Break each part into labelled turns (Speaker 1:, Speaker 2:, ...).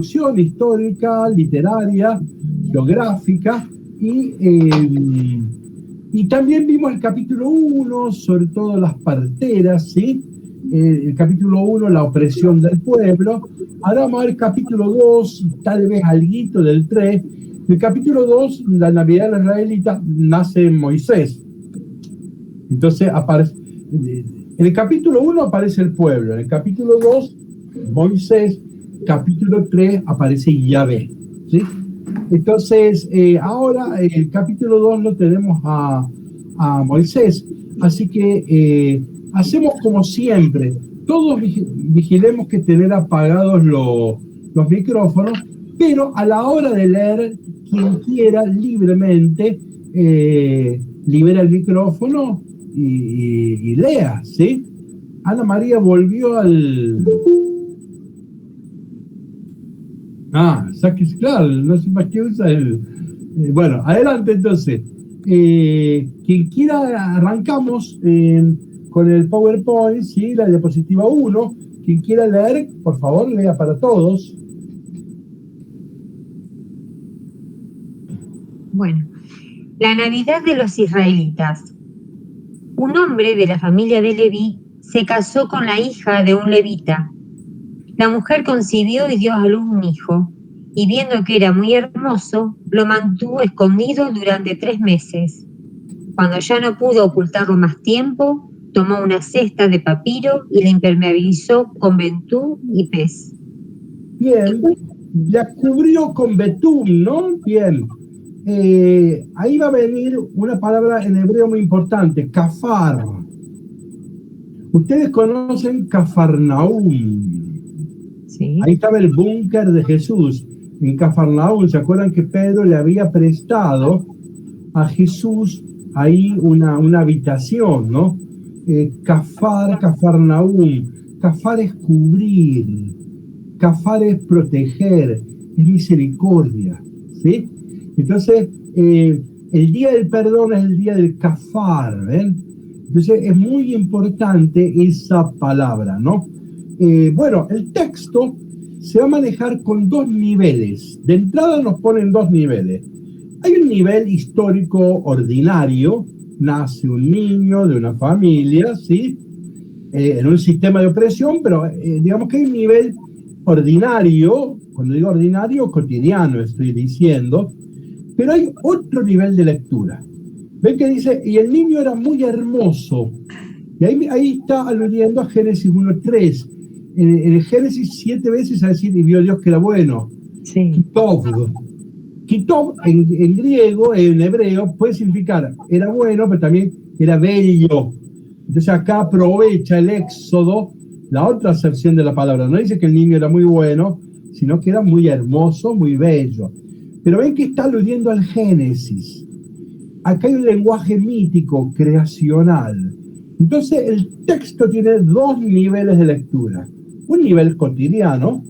Speaker 1: histórica, literaria, geográfica, y también vimos el capítulo 1, sobre todo las parteras, ¿sí? El capítulo 1, la opresión del pueblo. Ahora vamos a ver el capítulo 2, tal vez alguito del 3. El capítulo 2, la Navidad de los israelitas, nace Moisés. Entonces aparece, en el capítulo 1 aparece el pueblo, en el capítulo 2, Moisés, capítulo 3 aparece Yahvé, ¿sí? Entonces, ahora el capítulo 2 lo tenemos a Moisés, así que hacemos como siempre, todos vigilemos que tener apagados los micrófonos, pero a la hora de leer, quien quiera libremente libera el micrófono y lea, ¿sí? Ana María volvió al... claro, no sé para qué usa el... bueno, adelante entonces. Quien quiera, arrancamos con el PowerPoint, ¿sí? La diapositiva 1. Quien quiera leer, por favor, lea para todos.
Speaker 2: Bueno, la Navidad de los israelitas. Un hombre de la familia de Leví se casó con la hija de un levita. La mujer concibió y dio a luz un hijo, y viendo que era muy hermoso, lo mantuvo escondido durante 3 meses. Cuando ya no pudo ocultarlo más tiempo, tomó una cesta de papiro y la impermeabilizó con betún y pez.
Speaker 1: Bien, la cubrió con betún, ¿no? Bien. Ahí va a venir una palabra en hebreo muy importante, kafar. Ustedes conocen Cafarnaúm.
Speaker 2: Sí.
Speaker 1: Ahí estaba el búnker de Jesús. En Cafarnaúm, ¿se acuerdan que Pedro le había prestado a Jesús ahí una habitación, ¿no? Cafarnaúm. Cafar es cubrir. Cafar es proteger. Es misericordia, ¿sí? Entonces, el día del perdón es el día del kafar, ¿ven? Entonces, es muy importante esa palabra, ¿no? Bueno, el texto se va a manejar con 2 niveles. De entrada nos ponen 2 niveles. Hay un nivel histórico ordinario, nace un niño de una familia, ¿sí? En un sistema de opresión, pero digamos que hay un nivel ordinario, cuando digo ordinario, cotidiano estoy diciendo, pero hay otro nivel de lectura. Ven que dice, y el niño era muy hermoso, y ahí está aludiendo a Génesis 1:3. En el Génesis 7 veces a decir, y vio Dios que era bueno.
Speaker 2: Sí.
Speaker 1: Kitov. Kitov en griego, en hebreo, puede significar era bueno, pero también era bello. Entonces acá aprovecha el Éxodo, la otra acepción de la palabra. No dice que el niño era muy bueno, sino que era muy hermoso, muy bello. Pero ven que está aludiendo al Génesis. Acá hay un lenguaje mítico, creacional. Entonces el texto tiene 2 niveles de lectura. Un nivel cotidiano,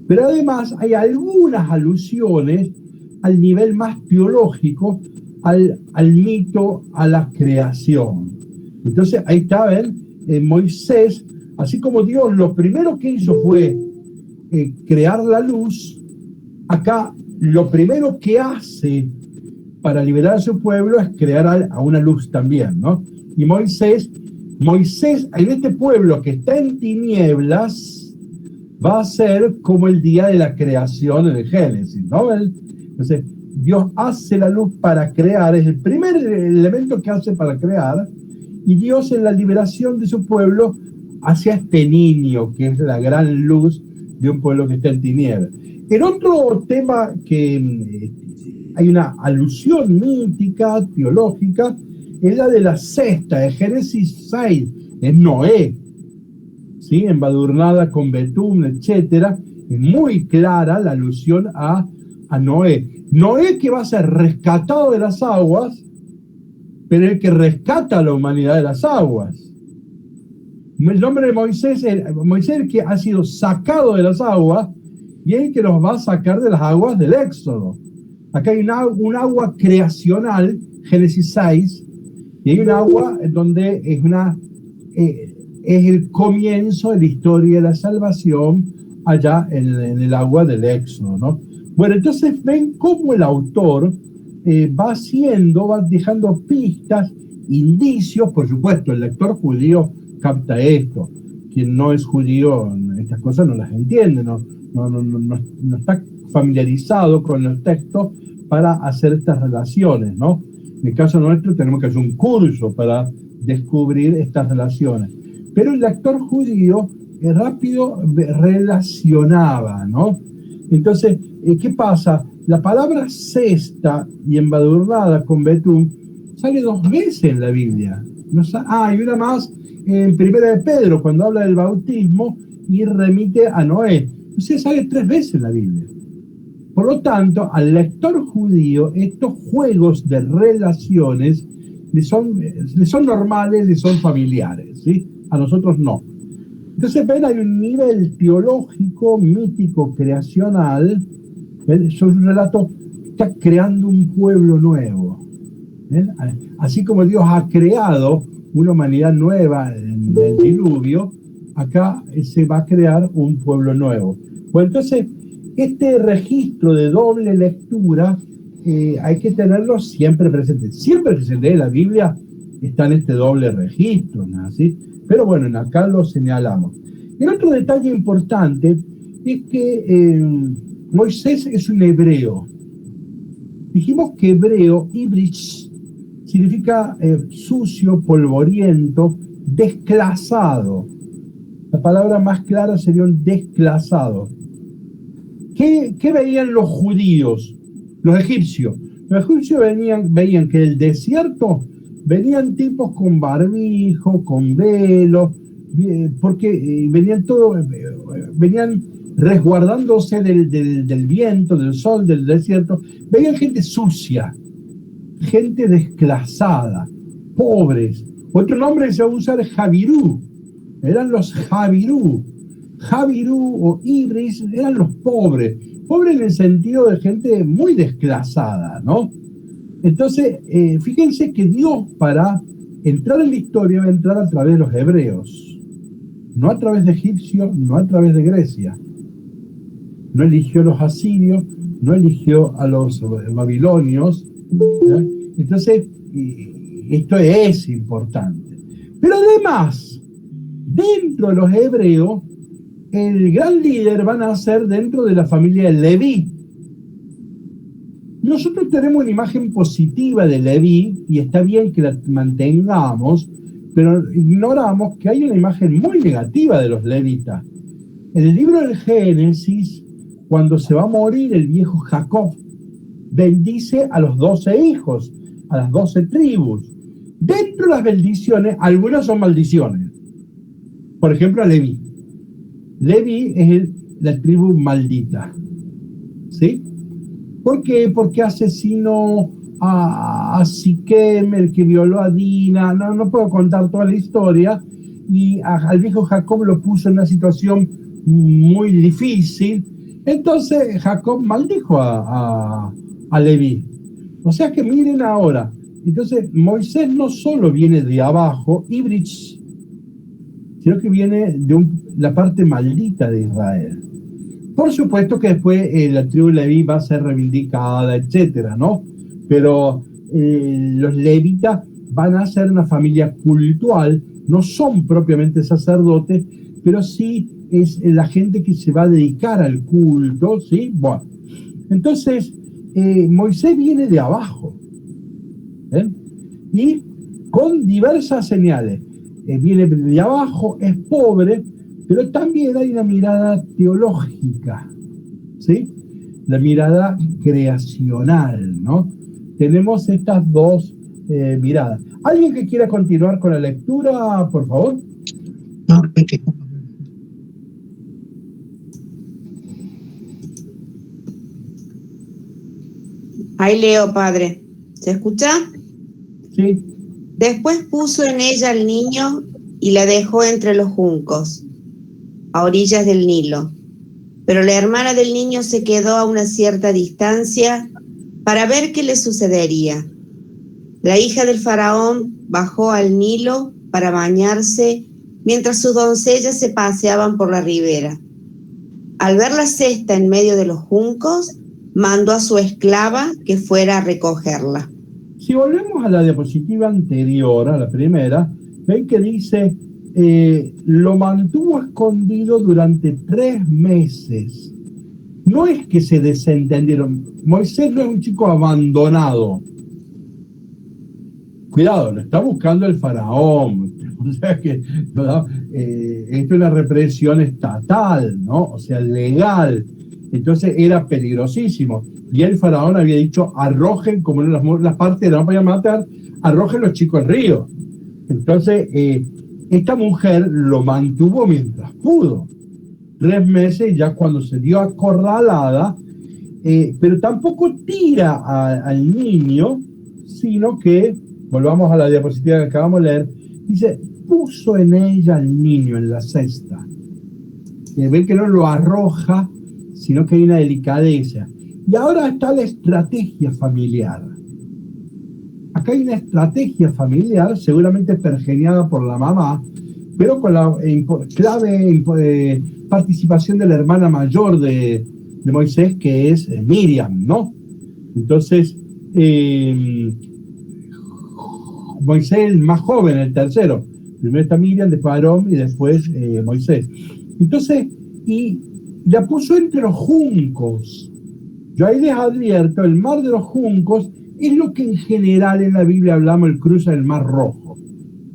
Speaker 1: pero además hay algunas alusiones al nivel más teológico, al mito, a la creación. Entonces ahí está, ¿ven? Moisés, así como Dios lo primero que hizo fue crear la luz, acá lo primero que hace para liberar a su pueblo es crear a una luz también, ¿no? Y Moisés, en este pueblo que está en tinieblas, va a ser como el día de la creación en el Génesis, ¿no? Entonces, Dios hace la luz para crear, es el primer elemento que hace para crear, y Dios en la liberación de su pueblo hace a este niño, que es la gran luz de un pueblo que está en tinieblas. El otro tema que hay una alusión mítica, teológica, es la de la cesta, de Génesis 6, es Noé, ¿sí? Embadurnada con betún, etcétera. Es muy clara la alusión a Noé. Noé que va a ser rescatado de las aguas, pero el que rescata a la humanidad de las aguas. El nombre de Moisés el que ha sido sacado de las aguas y el que nos va a sacar de las aguas del Éxodo. Acá hay un agua creacional, Génesis 6, y hay un agua donde es el comienzo de la historia de la salvación, allá en el agua del Éxodo, ¿no? Bueno, entonces ven cómo el autor va dejando pistas, indicios. Por supuesto, el lector judío capta esto. Quien no es judío, estas cosas no las entiende, no está familiarizado con el texto para hacer estas relaciones, ¿no? En el caso nuestro tenemos que hacer un curso para descubrir estas relaciones. Pero el lector judío rápido relacionaba, ¿no? Entonces, ¿qué pasa? La palabra cesta y embadurnada con betún sale 2 veces en la Biblia. Y una más en Primera de Pedro, cuando habla del bautismo y remite a Noé. O sea, sale 3 veces en la Biblia. Por lo tanto, al lector judío, estos juegos de relaciones le son normales, le son familiares, ¿sí? A nosotros no. Entonces, ven, hay un nivel teológico, mítico, creacional. Es un relato que está creando un pueblo nuevo. Así como Dios ha creado una humanidad nueva en el diluvio, acá se va a crear un pueblo nuevo. Bueno, entonces, este registro de doble lectura hay que tenerlo siempre presente. Siempre que se lee la Biblia está en este doble registro, ¿no? ¿Sí? Pero bueno, acá lo señalamos. El otro detalle importante es que Moisés es un hebreo. Dijimos que hebreo, ibrich, significa sucio, polvoriento, desclasado. La palabra más clara sería un desclasado. ¿Qué veían los judíos? Los egipcios. Los egipcios veían que del desierto venían tipos con barbijo, con velo, porque venían resguardándose del viento, del sol, del desierto. Veían gente sucia, gente desclasada, pobres. Otro nombre que se va a usar es Javirú. Eran los Javirú. Javirú o Ibris eran los pobres. Pobres en el sentido de gente muy desclasada, ¿no? Entonces, fíjense que Dios, para entrar en la historia, va a entrar a través de los hebreos. No a través de egipcios, no a través de Grecia. No eligió a los asirios, no eligió a los babilonios. ¿Ya? Entonces, esto es importante. Pero además, dentro de los hebreos, el gran líder van a ser dentro de la familia de Leví. Nosotros tenemos una imagen positiva de Leví, y está bien que la mantengamos, pero ignoramos que hay una imagen muy negativa de los levitas. En el libro del Génesis, cuando se va a morir el viejo Jacob, bendice a los 12 hijos, a las 12 tribus. Dentro de las bendiciones, algunas son maldiciones. Por ejemplo, a Leví. Leví es la tribu maldita. ¿Sí? ¿Por qué? Porque asesinó a Siquem, el que violó a Dina. No puedo contar toda la historia. Y al viejo Jacob lo puso en una situación muy difícil. Entonces Jacob maldijo a Leví. O sea que miren ahora. Entonces Moisés no solo viene de abajo, Ibrich, sino que viene de la parte maldita de Israel. Por supuesto que después la tribu Leví va a ser reivindicada, etcétera, ¿no? Pero los levitas van a ser una familia cultual, no son propiamente sacerdotes, pero sí es la gente que se va a dedicar al culto, ¿sí? Bueno, entonces Moisés viene de abajo, ¿eh? Y con diversas señales. Viene de abajo, es pobre, pero también hay una mirada teológica, ¿sí? La mirada creacional, ¿no? Tenemos estas dos miradas. ¿Alguien que quiera continuar con la lectura, por favor?
Speaker 3: No, ahí leo, padre. ¿Se escucha?
Speaker 1: Sí.
Speaker 3: Después puso en ella al niño y la dejó entre los juncos, a orillas del Nilo. Pero la hermana del niño se quedó a una cierta distancia para ver qué le sucedería. La hija del faraón bajó al Nilo para bañarse mientras sus doncellas se paseaban por la ribera. Al ver la cesta en medio de los juncos, mandó a su esclava que fuera a recogerla.
Speaker 1: Si volvemos a la diapositiva anterior, a la primera, ven que dice, lo mantuvo escondido durante 3 meses. No es que se desentendieron. Moisés no es un chico abandonado. Cuidado, lo está buscando el faraón. O sea que, ¿verdad? Esto es una represión estatal, ¿no? O sea, legal. Entonces era peligrosísimo. Y el faraón había dicho, arrojen, como las partes no podían matar, arrojen los chicos al río. Entonces, esta mujer lo mantuvo mientras pudo. 3 meses, ya cuando se dio acorralada, pero tampoco tira al niño, sino que, volvamos a la diapositiva que acabamos de leer, dice, puso en ella al niño en la cesta. Ven que no lo arroja, sino que hay una delicadeza. Y ahora está la estrategia familiar. Acá hay una estrategia familiar, seguramente pergeniada por la mamá, pero con la clave participación de la hermana mayor de Moisés, que es Miriam, ¿no? Entonces, Moisés es el más joven, el tercero. Primero está Miriam, después Aarón y después Moisés. Entonces, y la puso entre los juncos. Yo ahí les advierto, el mar de los juncos es lo que en general en la Biblia hablamos el cruce del Mar Rojo.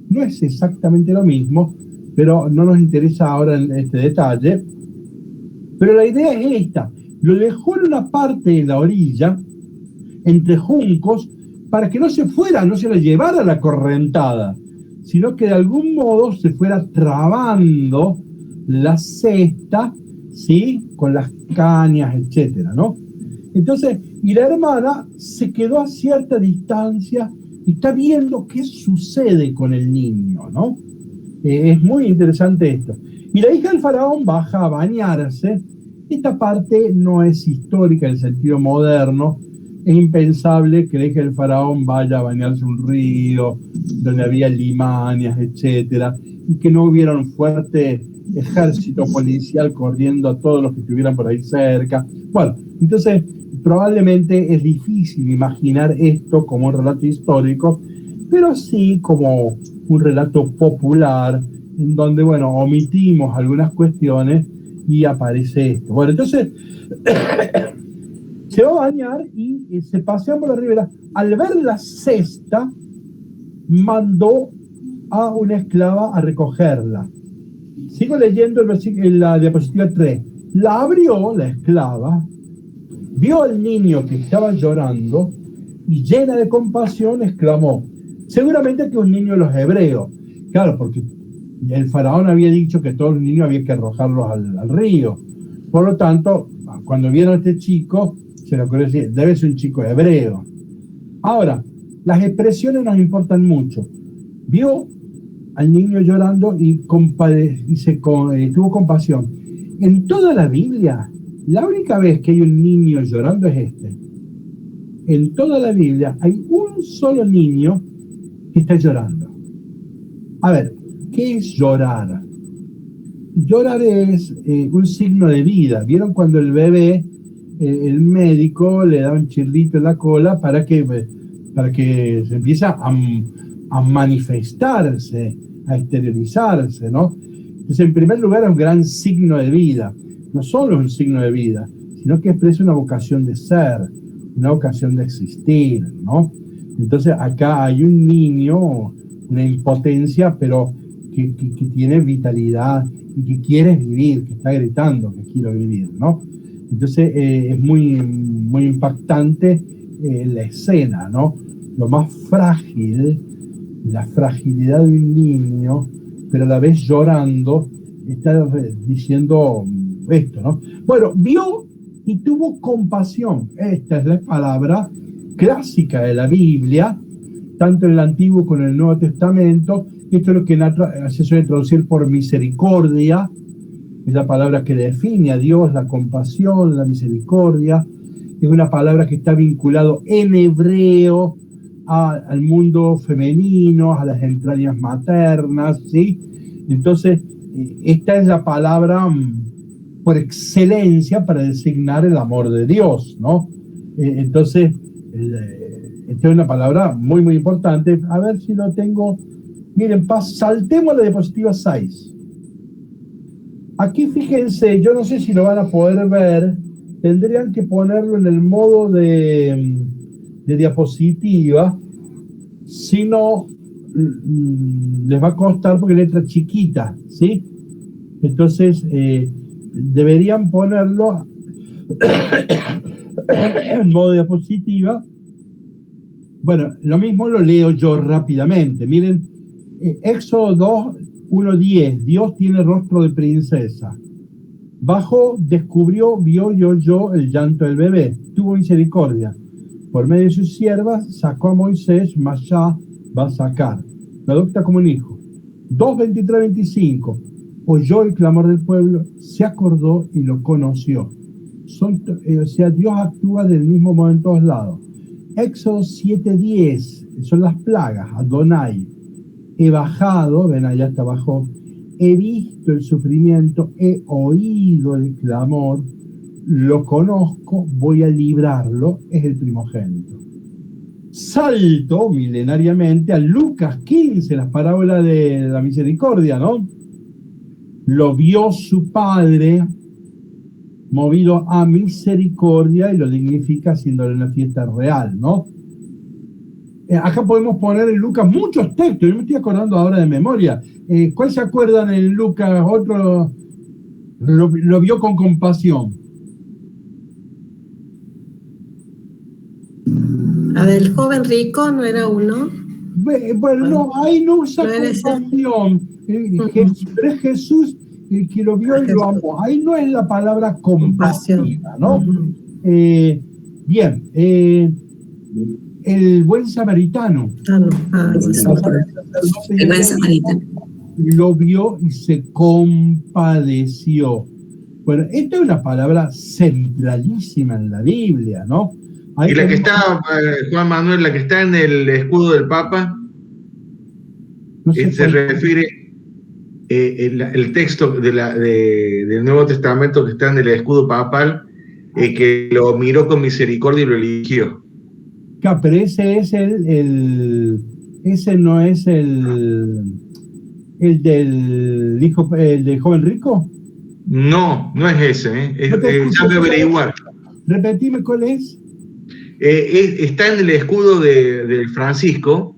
Speaker 1: No es exactamente lo mismo, pero no nos interesa ahora en este detalle. Pero la idea es esta. Lo dejó en una parte de la orilla, entre juncos, para que no se fuera, no se la llevara la correntada, sino que de algún modo se fuera trabando la cesta, ¿sí? Con las cañas, etcétera, ¿no? Entonces, y la hermana se quedó a cierta distancia y está viendo qué sucede con el niño, ¿no? Es muy interesante esto. Y la hija del faraón baja a bañarse. Esta parte no es histórica en el sentido moderno. Es impensable que la hija del faraón vaya a bañarse un río donde había limañas, etcétera, y que no hubiera un fuerte ejército policial corriendo a todos los que estuvieran por ahí cerca. Bueno, entonces probablemente es difícil imaginar esto como un relato histórico, pero sí como un relato popular, en donde, bueno, omitimos algunas cuestiones y aparece esto. Bueno, entonces se va a bañar y se pasea por la ribera. Al ver la cesta, mandó a una esclava a recogerla. Sigo leyendo en la diapositiva 3. La abrió la esclava, vio al niño que estaba llorando y llena de compasión exclamó, seguramente que un niño de los hebreos. Claro, porque el faraón había dicho que todos los niños había que arrojarlos al río. Por lo tanto, cuando vieron a este chico, se le ocurrió decir, debe ser un chico hebreo. Ahora, las expresiones nos importan mucho. Vio al niño llorando y tuvo compasión. En toda la Biblia, la única vez que hay un niño llorando es este. En toda la Biblia hay un solo niño que está llorando. A ver, ¿qué es llorar? Llorar es un signo de vida. ¿Vieron cuando el bebé, el médico le da un chirrito en la cola para que se empiece a manifestarse, a exteriorizarse, ¿no? Entonces, en primer lugar, es un gran signo de vida. No solo es un signo de vida, sino que expresa una vocación de ser, una vocación de existir, ¿no? Entonces, acá hay un niño, una impotencia, pero que tiene vitalidad y que quiere vivir, que está gritando que quiero vivir, ¿no? Entonces, es muy, muy impactante la escena, ¿no? Lo más frágil, la fragilidad de un niño, pero a la vez llorando, está diciendo esto, ¿no? Bueno, vio y tuvo compasión. Esta es la palabra clásica de la Biblia, tanto en el Antiguo como en el Nuevo Testamento. Esto es lo que se suele traducir por misericordia, es la palabra que define a Dios, la compasión, la misericordia. Es una palabra que está vinculado en hebreo al mundo femenino, a las entrañas maternas, ¿sí? Entonces, esta es la palabra por excelencia para designar el amor de Dios, ¿no? Entonces, esta es una palabra muy, muy importante. A ver si lo tengo. Miren, saltemos a la diapositiva 6. Aquí fíjense, yo no sé si lo van a poder ver, tendrían que ponerlo en el modo de diapositiva, si no, les va a costar porque es letra chiquita, ¿sí? Entonces, deberían ponerlo en modo diapositiva. Bueno, lo mismo lo leo yo rápidamente. Miren, Éxodo 2, 1:10, Dios tiene rostro de princesa. Bajó, descubrió, vio y oyó el llanto del bebé. Tuvo misericordia. Por medio de sus siervas sacó a Moisés, mas ya va a sacar. Lo adopta como un hijo. 2:23-25. Oyó el clamor del pueblo, se acordó y lo conoció. O sea, Dios actúa del mismo modo en todos lados. Éxodo 7:10, son las plagas, Adonai. He bajado, ven allá está abajo, he visto el sufrimiento, he oído el clamor, lo conozco, voy a librarlo, es el primogénito. Salto milenariamente a Lucas 15, las parábolas de la misericordia, ¿no? Lo vio su padre, movido a misericordia, y lo dignifica haciéndole una fiesta real, ¿no? Acá podemos poner en Lucas muchos textos, yo me estoy acordando ahora de memoria. ¿Cuál se acuerdan en Lucas? Otro lo vio con compasión.
Speaker 4: La del joven rico no era uno.
Speaker 1: Bueno, no, ahí no usa compasión. Pero es Jesús el que lo vio y lo amó. Ahí no es la palabra compasiva, ¿no? Bien, el buen samaritano.
Speaker 4: El buen samaritano.
Speaker 1: Lo vio y se compadeció. Bueno, esta es una palabra centralísima en la Biblia, ¿no?
Speaker 5: Y la que está, Juan Manuel, la que está en el escudo del Papa, no sé se refiere el texto del Nuevo Testamento que está en el escudo papal, que lo miró con misericordia y lo eligió.
Speaker 1: Claro, pero ese es ese no es el del hijo, el del joven rico.
Speaker 5: No, no es ese, ya voy a averiguar.
Speaker 1: Repetime cuál es.
Speaker 5: Está en el escudo del Francisco,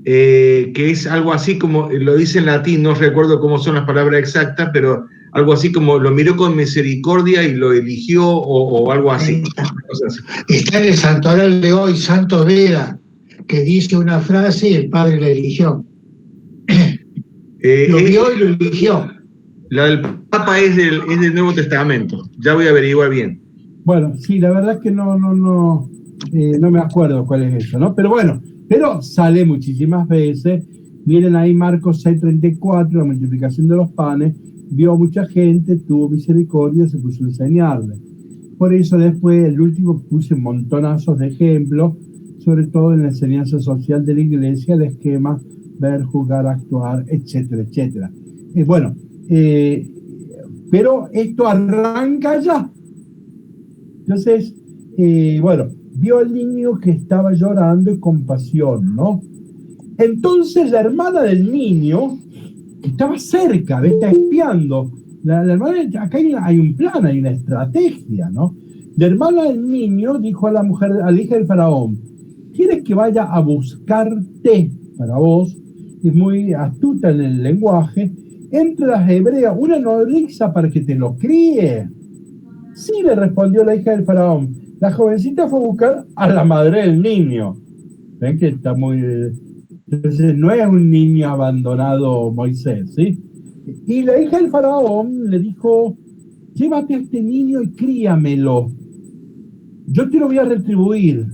Speaker 5: que es algo así como, lo dice en latín, no recuerdo cómo son las palabras exactas, pero algo así como lo miró con misericordia y lo eligió, o algo así.
Speaker 6: Está en el santoral de hoy, Santo Veda, que dice una frase y el padre la eligió. Lo vio y lo eligió.
Speaker 5: La del Papa es del Nuevo Testamento, ya voy a averiguar bien.
Speaker 1: Bueno, sí, la verdad es que no me acuerdo cuál es eso, ¿no? Pero bueno, pero sale muchísimas veces. Miren ahí Marcos 6:34, la multiplicación de los panes, vio a mucha gente, tuvo misericordia, se puso a enseñarle. Por eso después, el último, puse montonazos de ejemplos, sobre todo en la enseñanza social de la iglesia, el esquema, ver, jugar, actuar, etcétera, etcétera. Pero esto arranca ya. Entonces, vio al niño que estaba llorando y compasión, ¿no? Entonces la hermana del niño, que estaba cerca, está espiando, la hermana, acá hay un plan, hay una estrategia, ¿no? La hermana del niño dijo a la mujer, a la hija del faraón, ¿quieres que vaya a buscarte para vos? Es muy astuta en el lenguaje. Entre las hebreas, una nodriza para que te lo críe. Sí, le respondió la hija del faraón. La jovencita fue a buscar a la madre del niño. ¿Ven que está muy... Entonces, no es un niño abandonado Moisés, ¿sí? Y la hija del faraón le dijo, llévate a este niño y críamelo. Yo te lo voy a retribuir.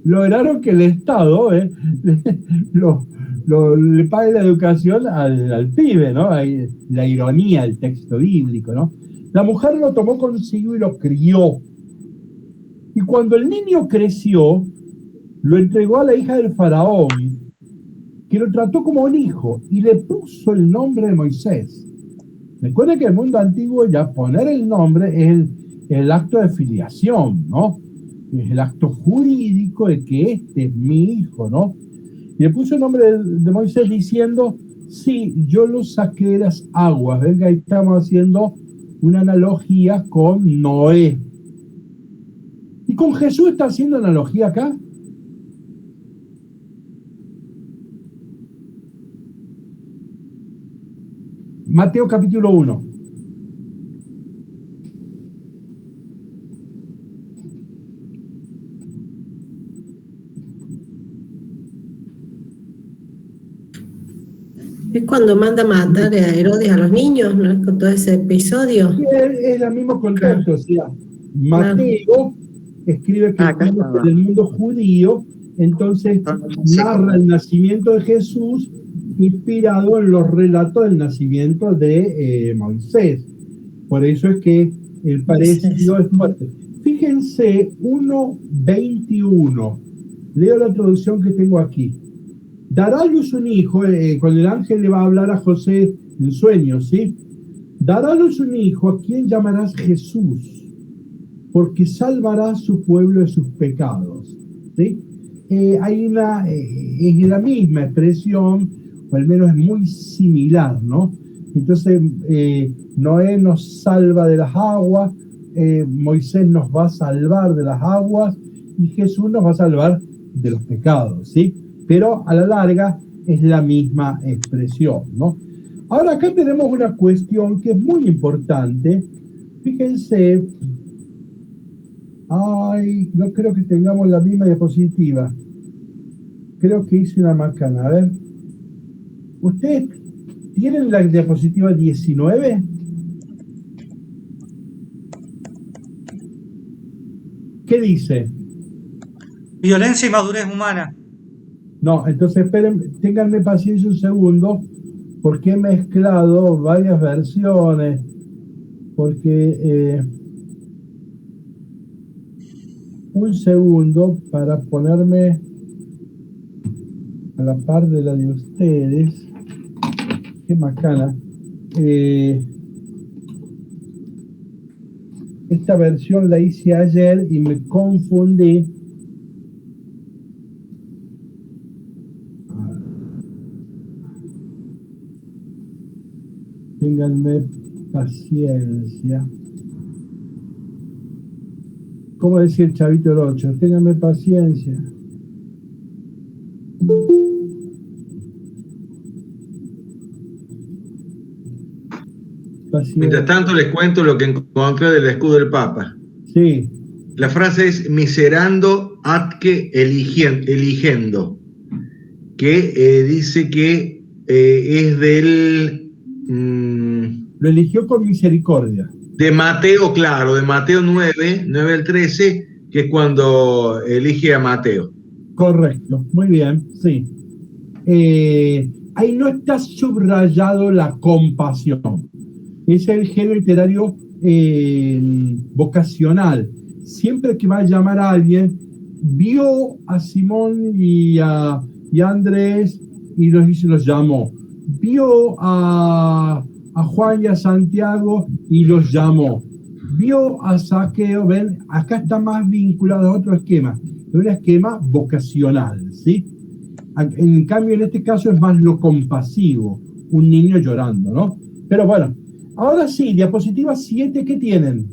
Speaker 1: Lograron que el Estado le pague la educación al pibe, ¿no? Ahí, la ironía del texto bíblico, ¿no? La mujer lo tomó consigo y lo crió. Y cuando el niño creció, lo entregó a la hija del faraón, que lo trató como un hijo, y le puso el nombre de Moisés. Recuerden que en el mundo antiguo ya poner el nombre es el acto de filiación, ¿no? Es el acto jurídico de que este es mi hijo, ¿no? Y le puso el nombre de Moisés diciendo, sí, yo lo saqué de las aguas. Ven que ahí estamos haciendo una analogía con Noé. ¿Y con Jesús está haciendo analogía acá? Mateo capítulo 1.
Speaker 4: Es cuando manda matar a Herodes a los niños, ¿no? Con todo ese episodio.
Speaker 1: Sí, es el mismo contexto, o sea, Mateo escribe que estamos en el mundo judío, entonces narra el nacimiento de Jesús inspirado en los relatos del nacimiento de Moisés. Por eso es que el parecido es fuerte. Fíjense, 1:21. Leo la traducción que tengo aquí. Dará a luz un hijo, cuando el ángel le va a hablar a José en sueños, ¿sí? Dará a luz un hijo a quien llamarás Jesús, porque salvará a su pueblo de sus pecados, ¿sí? Hay es la misma expresión, o al menos es muy similar, ¿no? Entonces, Noé nos salva de las aguas, Moisés nos va a salvar de las aguas, y Jesús nos va a salvar de los pecados, ¿sí? Pero a la larga es la misma expresión, ¿no? Ahora acá tenemos una cuestión que es muy importante. Fíjense, no creo que tengamos la misma diapositiva. Creo que hice una macana. A ver, ¿ustedes tienen la diapositiva 19? ¿Qué dice?
Speaker 7: Violencia y madurez humana.
Speaker 1: No, entonces esperen, ténganme paciencia un segundo, porque he mezclado varias versiones, porque un segundo para ponerme a la par de la de ustedes. Qué macana. Esta versión la hice ayer y me confundí. Ténganme paciencia. ¿Cómo decía el Chavito del 8? Ténganme paciencia.
Speaker 5: Mientras tanto les cuento lo que encontré del escudo del Papa.
Speaker 1: Sí.
Speaker 5: La frase es miserando atque eligendo, que dice que es del...
Speaker 1: Lo eligió con misericordia.
Speaker 5: De Mateo, claro, de Mateo 9 al 13, que es cuando elige a Mateo.
Speaker 1: Correcto, muy bien, sí. Ahí no está subrayado la compasión. Es el género literario vocacional. Siempre que va a llamar a alguien, vio a Simón y a Andrés y los llamó. Vio a Juan y a Santiago y los llamó. Vio a Zaqueo, ven, acá está más vinculado a otro esquema, es un esquema vocacional, ¿sí? En cambio, en este caso es más lo compasivo, un niño llorando, ¿no? Pero bueno, ahora sí, diapositiva 7, ¿qué tienen?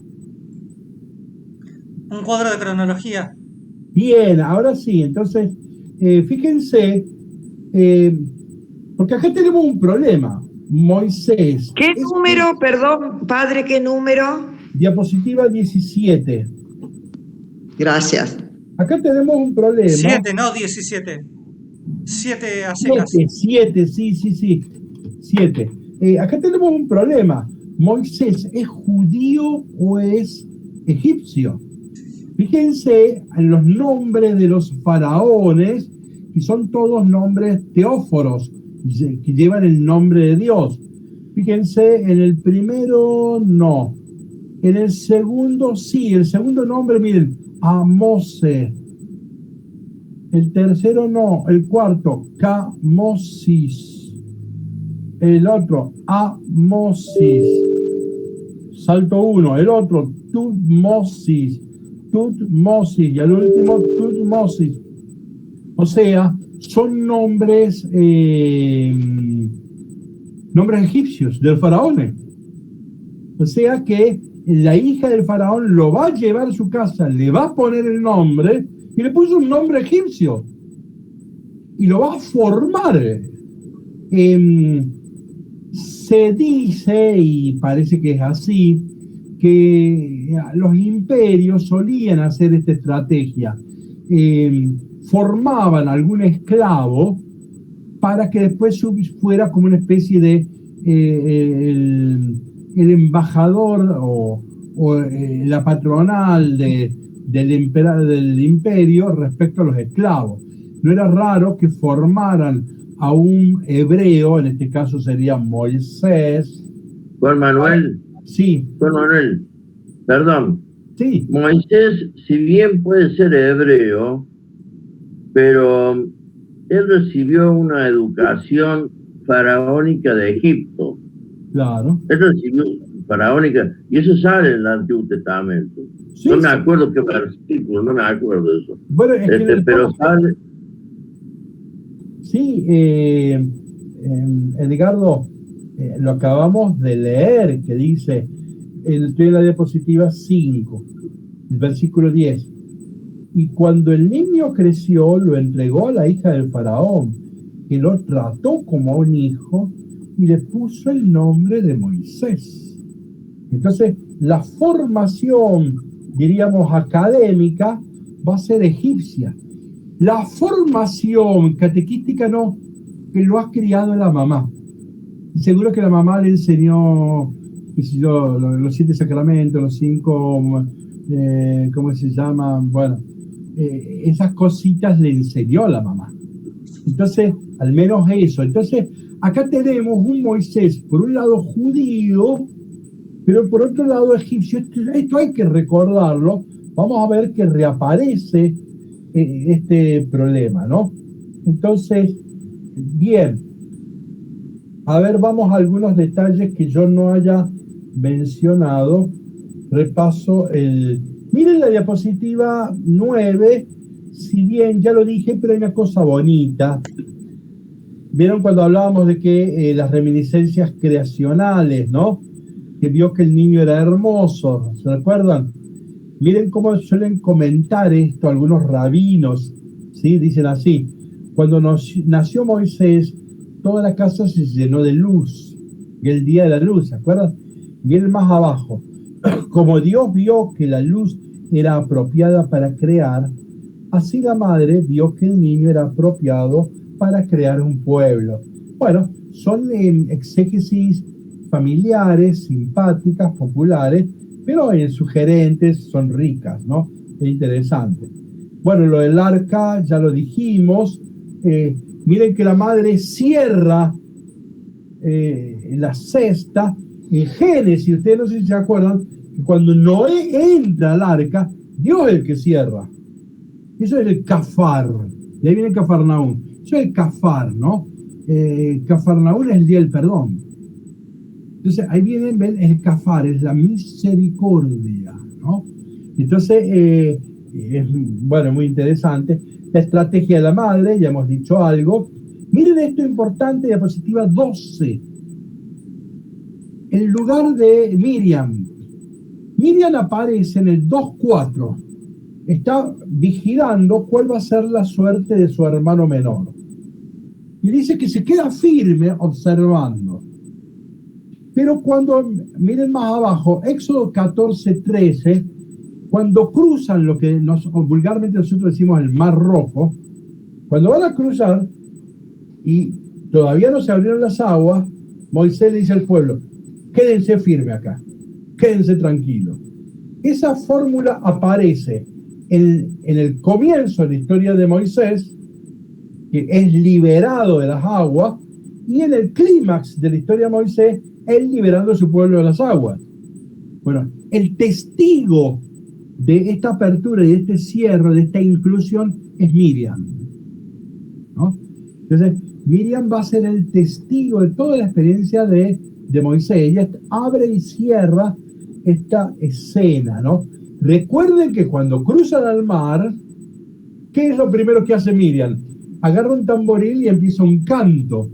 Speaker 7: Un cuadro de cronología.
Speaker 1: Bien, ahora sí, entonces, fíjense, porque acá tenemos un problema. Moisés.
Speaker 8: ¿Qué número, perdón, padre, qué número?
Speaker 1: Diapositiva 17.
Speaker 8: Gracias.
Speaker 1: Acá tenemos un problema.
Speaker 7: 7, no 17. 7 a secas.
Speaker 1: 7, sí. 7. Acá tenemos un problema. ¿Moisés es judío o es egipcio? Fíjense en los nombres de los faraones, que son todos nombres teóforos, que llevan el nombre de Dios. Fíjense, en el primero no. En el segundo sí. El segundo nombre, miren, Amose. El tercero no. El cuarto, Camosis. el otro, Amosis. Salto 1, el otro, Tutmosis, y el último, Tutmosis. O sea, son nombres egipcios del faraón. O sea que la hija del faraón lo va a llevar a su casa, le va a poner el nombre y le puso un nombre egipcio y lo va a formar. Se dice, y parece que es así, que los imperios solían hacer esta estrategia. Formaban algún esclavo para que después fuera como una especie de el embajador o la patronal del imperio respecto a los esclavos. No era raro que formaran a un hebreo, en este caso sería Moisés.
Speaker 9: Juan Manuel.
Speaker 1: Sí.
Speaker 9: Juan Manuel, perdón.
Speaker 1: Sí.
Speaker 9: Moisés, si bien puede ser hebreo, pero él recibió una educación faraónica de Egipto.
Speaker 1: Claro.
Speaker 9: Él recibió faraónica, y eso sale en el Antiguo Testamento.
Speaker 1: Sí,
Speaker 9: no me acuerdo qué versículo, no me acuerdo de eso.
Speaker 1: Bueno, es que
Speaker 9: pero sale...
Speaker 1: Sí, Edgardo, lo acabamos de leer, que dice, estoy en la diapositiva 5, el versículo 10. Y cuando el niño creció, lo entregó a la hija del faraón, que lo trató como a un hijo y le puso el nombre de Moisés. Entonces, la formación, diríamos, académica va a ser egipcia. La formación catequística no, que lo ha criado la mamá. Y seguro que la mamá le enseñó, qué sé yo, los 7 sacramentos, los 5, ¿cómo se llama? Bueno, esas cositas le enseñó la mamá. Entonces, al menos eso. Entonces, acá tenemos un Moisés, por un lado judío, pero por otro lado egipcio. Esto hay que recordarlo. Vamos a ver que reaparece este problema, ¿no? Entonces, bien, a ver, vamos a algunos detalles que yo no haya mencionado. Repaso miren la diapositiva 9, si bien ya lo dije, pero hay una cosa bonita. Vieron cuando hablábamos de que las reminiscencias creacionales, ¿no? Que vio que el niño era hermoso, ¿se recuerdan? Miren cómo suelen comentar esto algunos rabinos, ¿sí? Dicen así: cuando nació Moisés, toda la casa se llenó de luz, y el día de la luz, ¿se acuerdan? Miren más abajo: como Dios vio que la luz era apropiada para crear, así la madre vio que el niño era apropiado para crear un pueblo. Bueno, son exégesis familiares, simpáticas, populares, pero sugerentes, son ricas, ¿no? Es interesante. Bueno, lo del arca ya lo dijimos. Miren que la madre cierra la cesta. En Génesis, ustedes no sé si se acuerdan, que cuando Noé entra al arca, Dios es el que cierra. Eso es el kafar. De ahí viene Cafarnaún. Eso es el kafar, ¿no? Cafarnaún es el día del perdón. Entonces, ahí viene, ven, el kafar, es la misericordia, ¿no? Entonces, es, bueno, muy interesante. La estrategia de la madre, ya hemos dicho algo. Miren esto importante, diapositiva 12. El lugar de Miriam. Miriam aparece en el 2.4. Está vigilando cuál va a ser la suerte de su hermano menor. Y dice que se queda firme observando. Pero cuando, miren más abajo, Éxodo 14:13, cuando cruzan lo que vulgarmente nosotros decimos el Mar Rojo, cuando van a cruzar y todavía no se abrieron las aguas, Moisés le dice al pueblo: quédense firme acá, quédense tranquilos. Esa fórmula aparece en el comienzo de la historia de Moisés, que es liberado de las aguas, y en el clímax de la historia de Moisés, él liberando a su pueblo de las aguas. Bueno, el testigo de esta apertura y de este cierre, de esta inclusión, es Miriam, ¿no? Entonces, Miriam va a ser el testigo de toda la experiencia de Moisés. Ella abre y cierra esta escena, ¿no? Recuerden que cuando cruzan al mar, ¿qué es lo primero que hace Miriam? Agarra un tamboril y empieza un canto.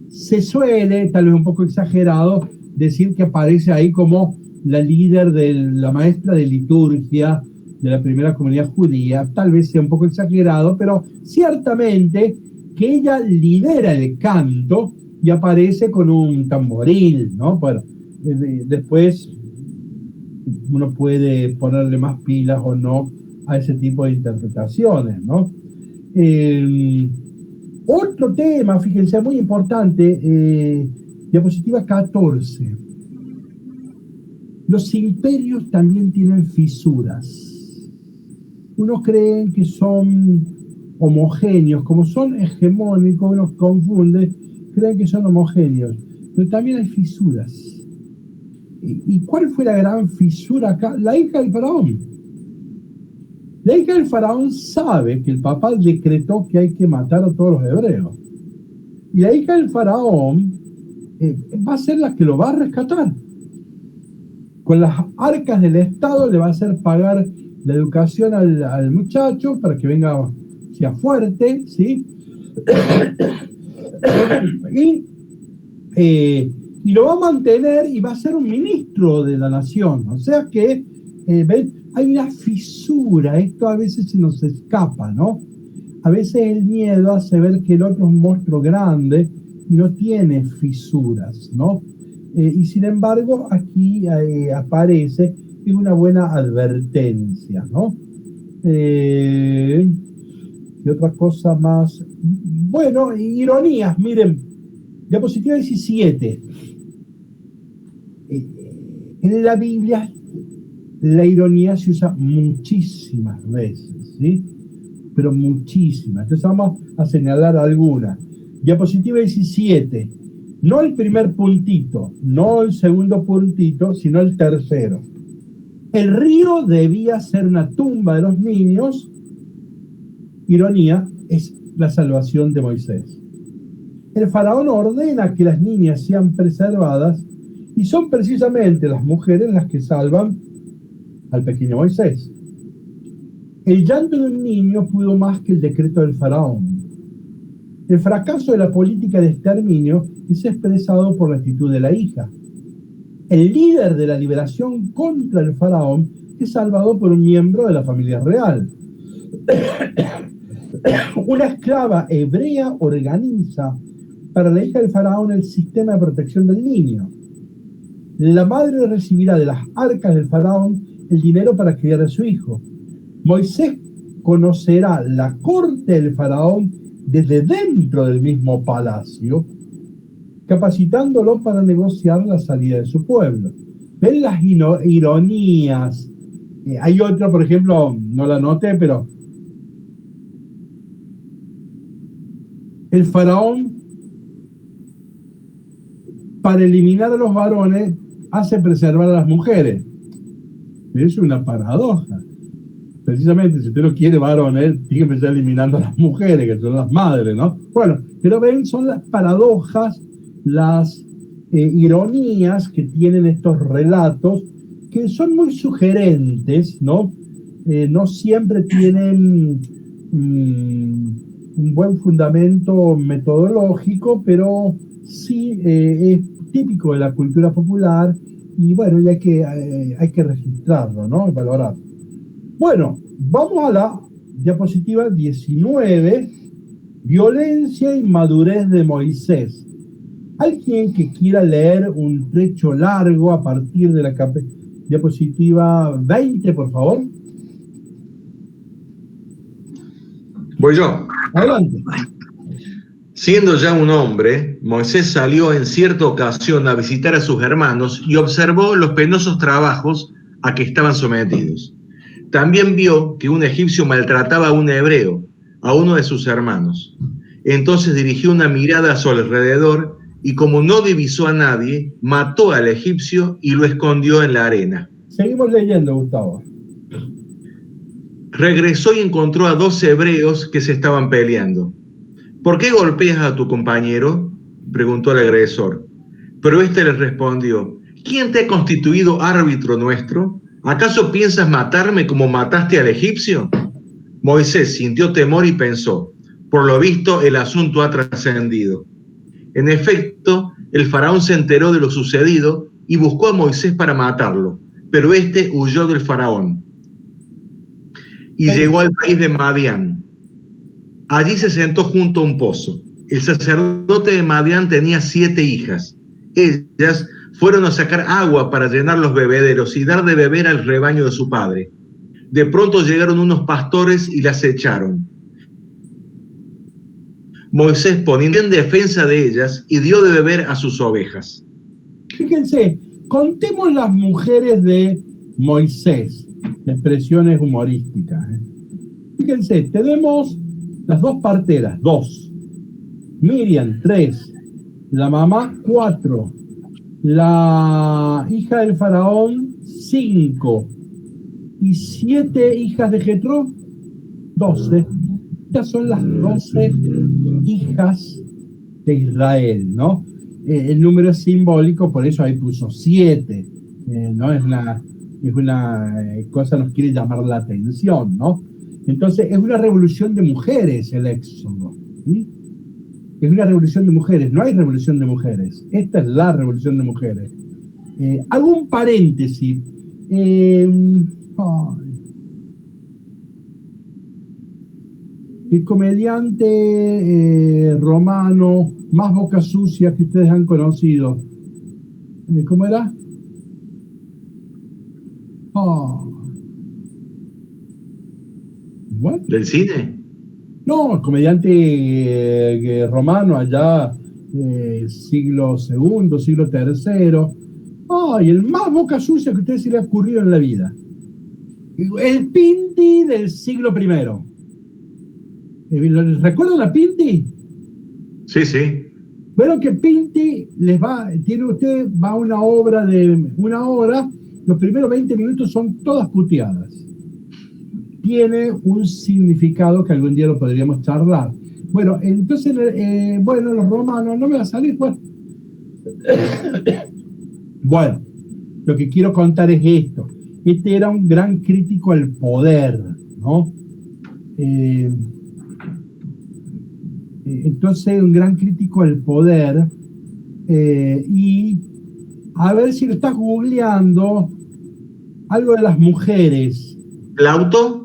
Speaker 1: Se suele, tal vez un poco exagerado, decir que aparece ahí como la líder, la maestra de liturgia de la primera comunidad judía. Tal vez sea un poco exagerado, pero ciertamente que ella lidera el canto y aparece con un tamboril, ¿no? Bueno, después uno puede ponerle más pilas o no a ese tipo de interpretaciones, ¿no? Otro tema, fíjense, muy importante, diapositiva 14. Los imperios también tienen fisuras. Unos creen que son homogéneos, como son hegemónicos, unos confunden, creen que son homogéneos, pero también hay fisuras. ¿Y cuál fue la gran fisura acá? La hija del faraón. La hija del faraón sabe que el papá decretó que hay que matar a todos los hebreos. Y la hija del faraón va a ser la que lo va a rescatar. Con las arcas del Estado le va a hacer pagar la educación al muchacho para que venga, sea fuerte, ¿sí? Y lo va a mantener y va a ser un ministro de la nación. O sea que, ¿ven? Hay una fisura, esto a veces se nos escapa, ¿no? A veces el miedo hace ver que el otro es un monstruo grande y no tiene fisuras, ¿no? Y sin embargo, aquí aparece, es una buena advertencia, ¿no? Y otra cosa más. Bueno, ironías, miren, diapositiva 17. En la Biblia la ironía se usa muchísimas veces, ¿sí? Pero muchísimas. Entonces vamos a señalar algunas. Diapositiva 17. No el primer puntito, no el segundo puntito, sino el tercero. El río debía ser una tumba de los niños. Ironía, es la salvación de Moisés. El faraón ordena que las niñas sean preservadas y son precisamente las mujeres las que salvan al pequeño Moisés. El llanto de un niño pudo más que el decreto del faraón. El fracaso de la política de exterminio es expresado por la actitud de la hija. El líder de la liberación contra el faraón es salvado por un miembro de la familia real. Una esclava hebrea organiza para la hija del faraón el sistema de protección del niño. La madre recibirá de las arcas del faraón el dinero para criar a su hijo. Moisés conocerá la corte del faraón desde dentro del mismo palacio, capacitándolo para negociar la salida de su pueblo. ¿Ven las ironías? Hay otra, por ejemplo, no la noté, pero el faraón, para eliminar a los varones, hace preservar a las mujeres. Es una paradoja. Precisamente, si usted no quiere varones, tiene que empezar eliminando a las mujeres, que son las madres, ¿no? Bueno, pero ven, son las paradojas, las ironías que tienen estos relatos, que son muy sugerentes, ¿no? No siempre tienen un buen fundamento metodológico, pero sí es típico de la cultura popular y bueno, y hay que registrarlo, ¿no? Valorarlo. Bueno, vamos a la diapositiva 19, violencia y madurez de Moisés. ¿Alguien que quiera leer un trecho largo a partir de la diapositiva 20, por favor?
Speaker 5: Voy yo.
Speaker 1: Adelante.
Speaker 5: Siendo ya un hombre, Moisés salió en cierta ocasión a visitar a sus hermanos y observó los penosos trabajos a que estaban sometidos. También vio que un egipcio maltrataba a un hebreo, a uno de sus hermanos. Entonces dirigió una mirada a su alrededor y como no divisó a nadie, mató al egipcio y lo escondió en la arena.
Speaker 1: Seguimos leyendo, Gustavo.
Speaker 5: Regresó y encontró a 2 hebreos que se estaban peleando. ¿Por qué golpeas a tu compañero?, preguntó el agresor. Pero éste le respondió: ¿quién te ha constituido árbitro nuestro? ¿Acaso piensas matarme como mataste al egipcio? Moisés sintió temor y pensó: por lo visto el asunto ha trascendido. En efecto, el faraón se enteró de lo sucedido y buscó a Moisés para matarlo, pero éste huyó del faraón y llegó al país de Madián. Allí se sentó junto a un pozo. El sacerdote de Madián tenía 7 hijas. Ellas fueron a sacar agua para llenar los bebederos y dar de beber al rebaño de su padre. De pronto llegaron unos pastores y las echaron. Moisés poniendo en defensa de ellas y dio de beber a sus ovejas.
Speaker 1: Fíjense, contemos las mujeres de Moisés, expresiones humorísticas. Fíjense, tenemos las 2 parteras, 2. Miriam, 3. La mamá, 4. La hija del faraón, 5. Y 7 hijas de Jetro, 12. Estas son las 12 hijas de Israel, ¿no? El número es simbólico, por eso ahí puso 7. No es una cosa, nos quiere llamar la atención, ¿no? Entonces, es una revolución de mujeres el Éxodo. ¿Sí? Es una revolución de mujeres, no hay revolución de mujeres. Esta es la revolución de mujeres. Hago un paréntesis. El comediante romano más boca sucia que ustedes han conocido. ¿Cómo era? ¿What?
Speaker 5: ¿Del cine?
Speaker 1: No, el comediante romano allá, siglo II, siglo III. ¡Ay, el más boca sucia que a ustedes se le ha ocurrido en la vida! El Pinti del siglo I. ¿Recuerdan a Pinti?
Speaker 5: Sí, sí.
Speaker 1: Bueno, que Pinti va a una obra de una hora, los primeros 20 minutos son todas puteadas. Tiene un significado que algún día lo podríamos charlar. Bueno, entonces, los romanos, no me va a salir, pues. Bueno, lo que quiero contar es esto. Este era un gran crítico al poder, ¿no? Entonces, un gran crítico al poder, y a ver si lo estás googleando, algo de las mujeres.
Speaker 5: ¿Plauto?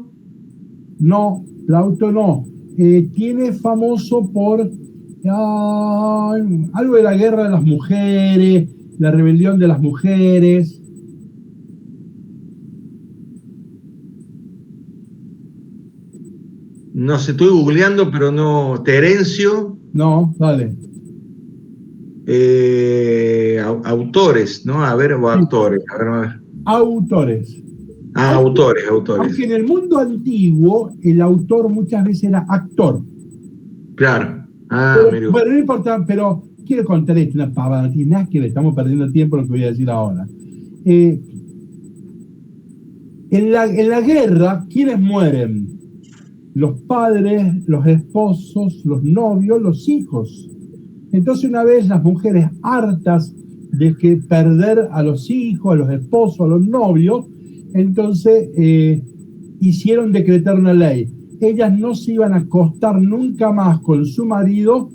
Speaker 1: No, Plauto no. Tiene famoso por algo de la guerra de las mujeres, la rebelión de las mujeres.
Speaker 5: No sé, estoy googleando, pero no. Terencio.
Speaker 1: No, dale.
Speaker 5: Autores, ¿no? A ver, o actores. A ver.
Speaker 1: Autores.
Speaker 5: Autores.
Speaker 1: Aunque en el mundo antiguo el autor muchas veces era actor.
Speaker 5: Claro.
Speaker 1: Bueno, no importa, pero quiero contar esto, una pavada, no tiene nada que ver, estamos perdiendo tiempo lo que voy a decir ahora. En la guerra, ¿quiénes mueren? Los padres, los esposos, los novios, los hijos. Entonces, una vez las mujeres hartas de que perder a los hijos, a los esposos, a los novios, entonces hicieron decretar una ley. Ellas no se iban a acostar nunca más con su marido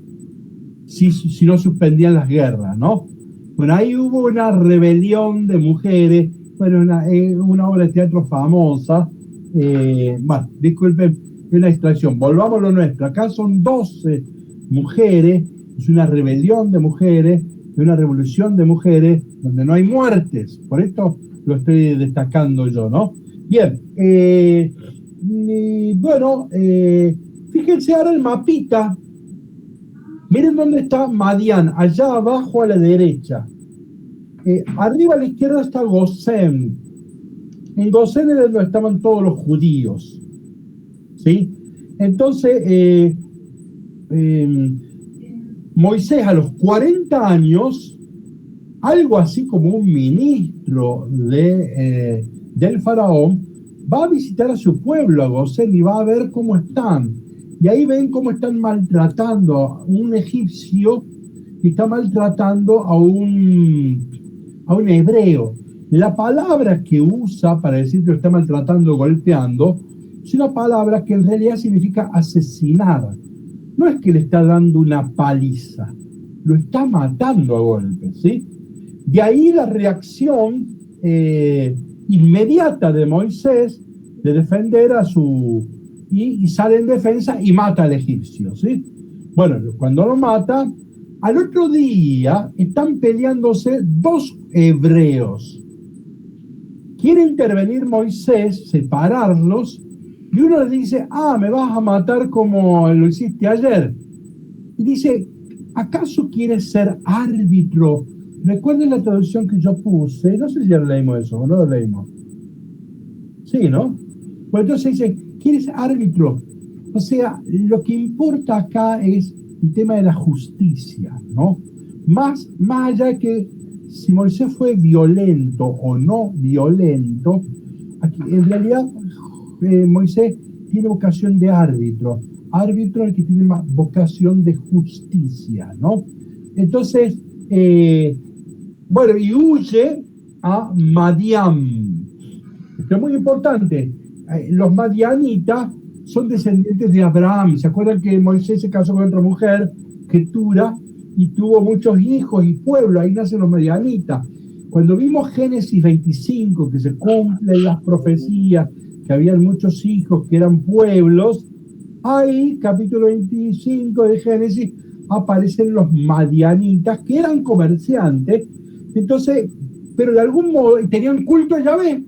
Speaker 1: si no suspendían las guerras, ¿no? Bueno, ahí hubo una rebelión de mujeres, bueno, una obra de teatro famosa. Bueno, disculpen, es una distracción. Volvamos a lo nuestro. Acá son 12 mujeres, es una rebelión de mujeres, una revolución de mujeres, donde no hay muertes. Por esto lo estoy destacando yo, ¿no? Bien, fíjense ahora el mapita. Miren dónde está Madián, allá abajo a la derecha. Arriba a la izquierda está Gosén. En Gosén era donde estaban todos los judíos. ¿Sí? Entonces, Moisés a los 40 años, algo así como un ministro del faraón, va a visitar a su pueblo, a Gosén, y va a ver cómo están. Y ahí ven cómo están maltratando a un egipcio que está maltratando a un hebreo. La palabra que usa para decir que lo está maltratando, golpeando, es una palabra que en realidad significa asesinar. No es que le está dando una paliza, lo está matando a golpes, ¿sí? De ahí la reacción inmediata de Moisés de defender a su... Y sale en defensa y mata al egipcio, ¿sí? Bueno, cuando lo mata, al otro día están peleándose dos hebreos. Quiere intervenir Moisés, separarlos, y uno le dice, me vas a matar como lo hiciste ayer. Y dice, ¿acaso quieres ser árbitro? Recuerden la traducción que yo puse, no sé si ya leímos eso, o no lo leímos. Sí, ¿no? Pues entonces dice, ¿quieres árbitro? O sea, lo que importa acá es el tema de la justicia, ¿no? Más allá de que si Moisés fue violento o no violento, aquí, en realidad Moisés tiene vocación de árbitro. Árbitro es el que tiene más vocación de justicia, ¿no? Entonces, bueno, y huye a Madián. Esto es muy importante. Los madianitas son descendientes de Abraham. ¿Se acuerdan que Moisés se casó con otra mujer, Ketura, y tuvo muchos hijos y pueblos? Ahí nacen los madianitas. Cuando vimos Génesis 25, que se cumplen las profecías, que habían muchos hijos que eran pueblos, ahí, capítulo 25 de Génesis, aparecen los madianitas, que eran comerciantes, entonces, pero de algún modo tenían culto a Yahvé.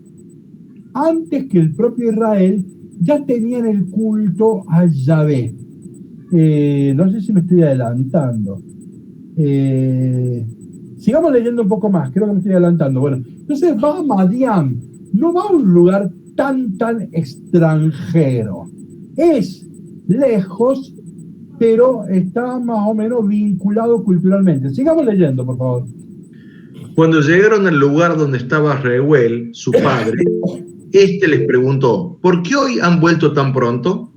Speaker 1: Antes que el propio Israel, ya tenían el culto a Yahvé. No sé si me estoy adelantando. Sigamos leyendo un poco más, creo que me estoy adelantando. Bueno, entonces va a Madián, no va a un lugar tan extranjero. Es lejos, pero está más o menos vinculado culturalmente. Sigamos leyendo, por favor.
Speaker 5: Cuando llegaron al lugar donde estaba Reuel, su padre, este les preguntó, ¿por qué hoy han vuelto tan pronto?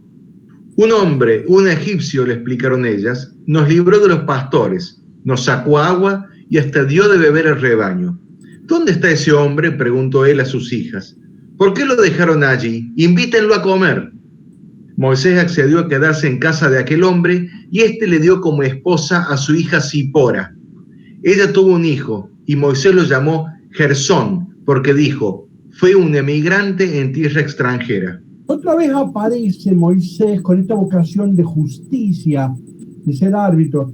Speaker 5: Un hombre, un egipcio, le explicaron ellas, nos libró de los pastores, nos sacó agua y hasta dio de beber el rebaño. ¿Dónde está ese hombre?, preguntó él a sus hijas. ¿Por qué lo dejaron allí? Invítenlo a comer. Moisés accedió a quedarse en casa de aquel hombre y éste le dio como esposa a su hija Zipora. Ella tuvo un hijo y Moisés lo llamó Gersón porque dijo, fue un emigrante en tierra extranjera.
Speaker 1: Otra vez aparece Moisés con esta vocación de justicia, de ser árbitro.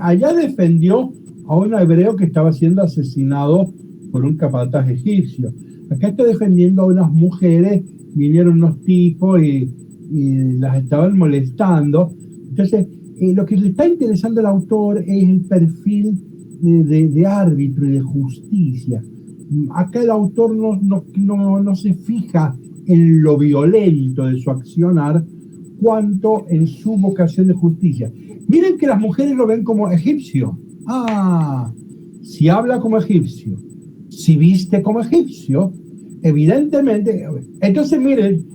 Speaker 1: Allá defendió a un hebreo que estaba siendo asesinado por un capataz egipcio. Acá está defendiendo a unas mujeres, vinieron unos tipos y las estaban molestando. Entonces, lo que le está interesando al autor es el perfil de árbitro y de justicia. Acá el autor no se fija en lo violento de su accionar, cuanto en su vocación de justicia. Miren que las mujeres lo ven como egipcio. Si habla como egipcio, si viste como egipcio, evidentemente. Entonces miren,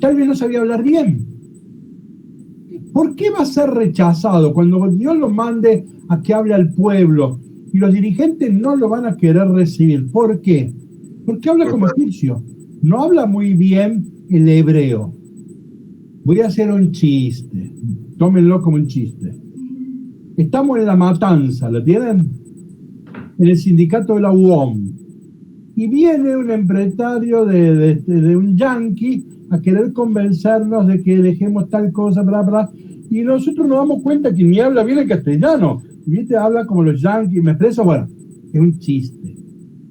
Speaker 1: tal vez no sabía hablar bien. ¿Por qué va a ser rechazado cuando Dios lo mande a que hable al pueblo y los dirigentes no lo van a querer recibir? ¿Por qué? Porque habla como egipcio. No habla muy bien el hebreo. Voy a hacer un chiste. Tómenlo como un chiste. Estamos en La Matanza, ¿lo tienen? En el sindicato de la UOM. Y viene un empresario de un yanqui a querer convencernos de que dejemos tal cosa, bla, bla. Y nosotros nos damos cuenta que ni habla bien el castellano. ¿Viste? Habla como los yanquis, me expreso, bueno, es un chiste.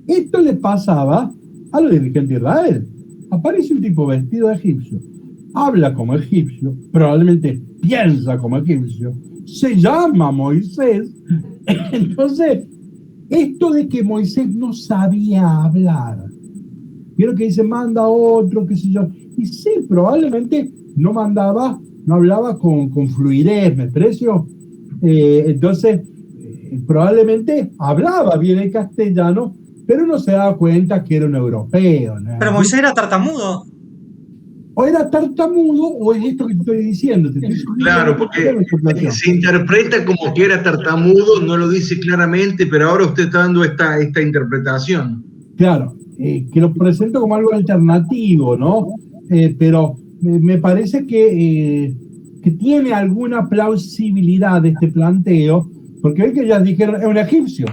Speaker 1: Esto le pasaba a los dirigentes de Israel. Aparece un tipo vestido de egipcio, habla como egipcio, probablemente piensa como egipcio, se llama Moisés. Entonces, esto de que Moisés no sabía hablar, vieron que dice manda otro, qué sé yo, y sí, probablemente no hablaba con fluidez, ¿me expreso? Entonces, probablemente hablaba bien el castellano, pero no se daba cuenta que era un europeo, ¿no?
Speaker 7: Pero Moisés era tartamudo.
Speaker 1: o era tartamudo o es esto que te estoy diciendo.
Speaker 5: Claro, porque se interpreta como que era tartamudo, no lo dice claramente, pero ahora usted está dando esta interpretación.
Speaker 1: Claro, que lo presento como algo alternativo, ¿no? Pero me parece que tiene alguna plausibilidad este planteo, porque ven que ya dijeron, es un egipcio,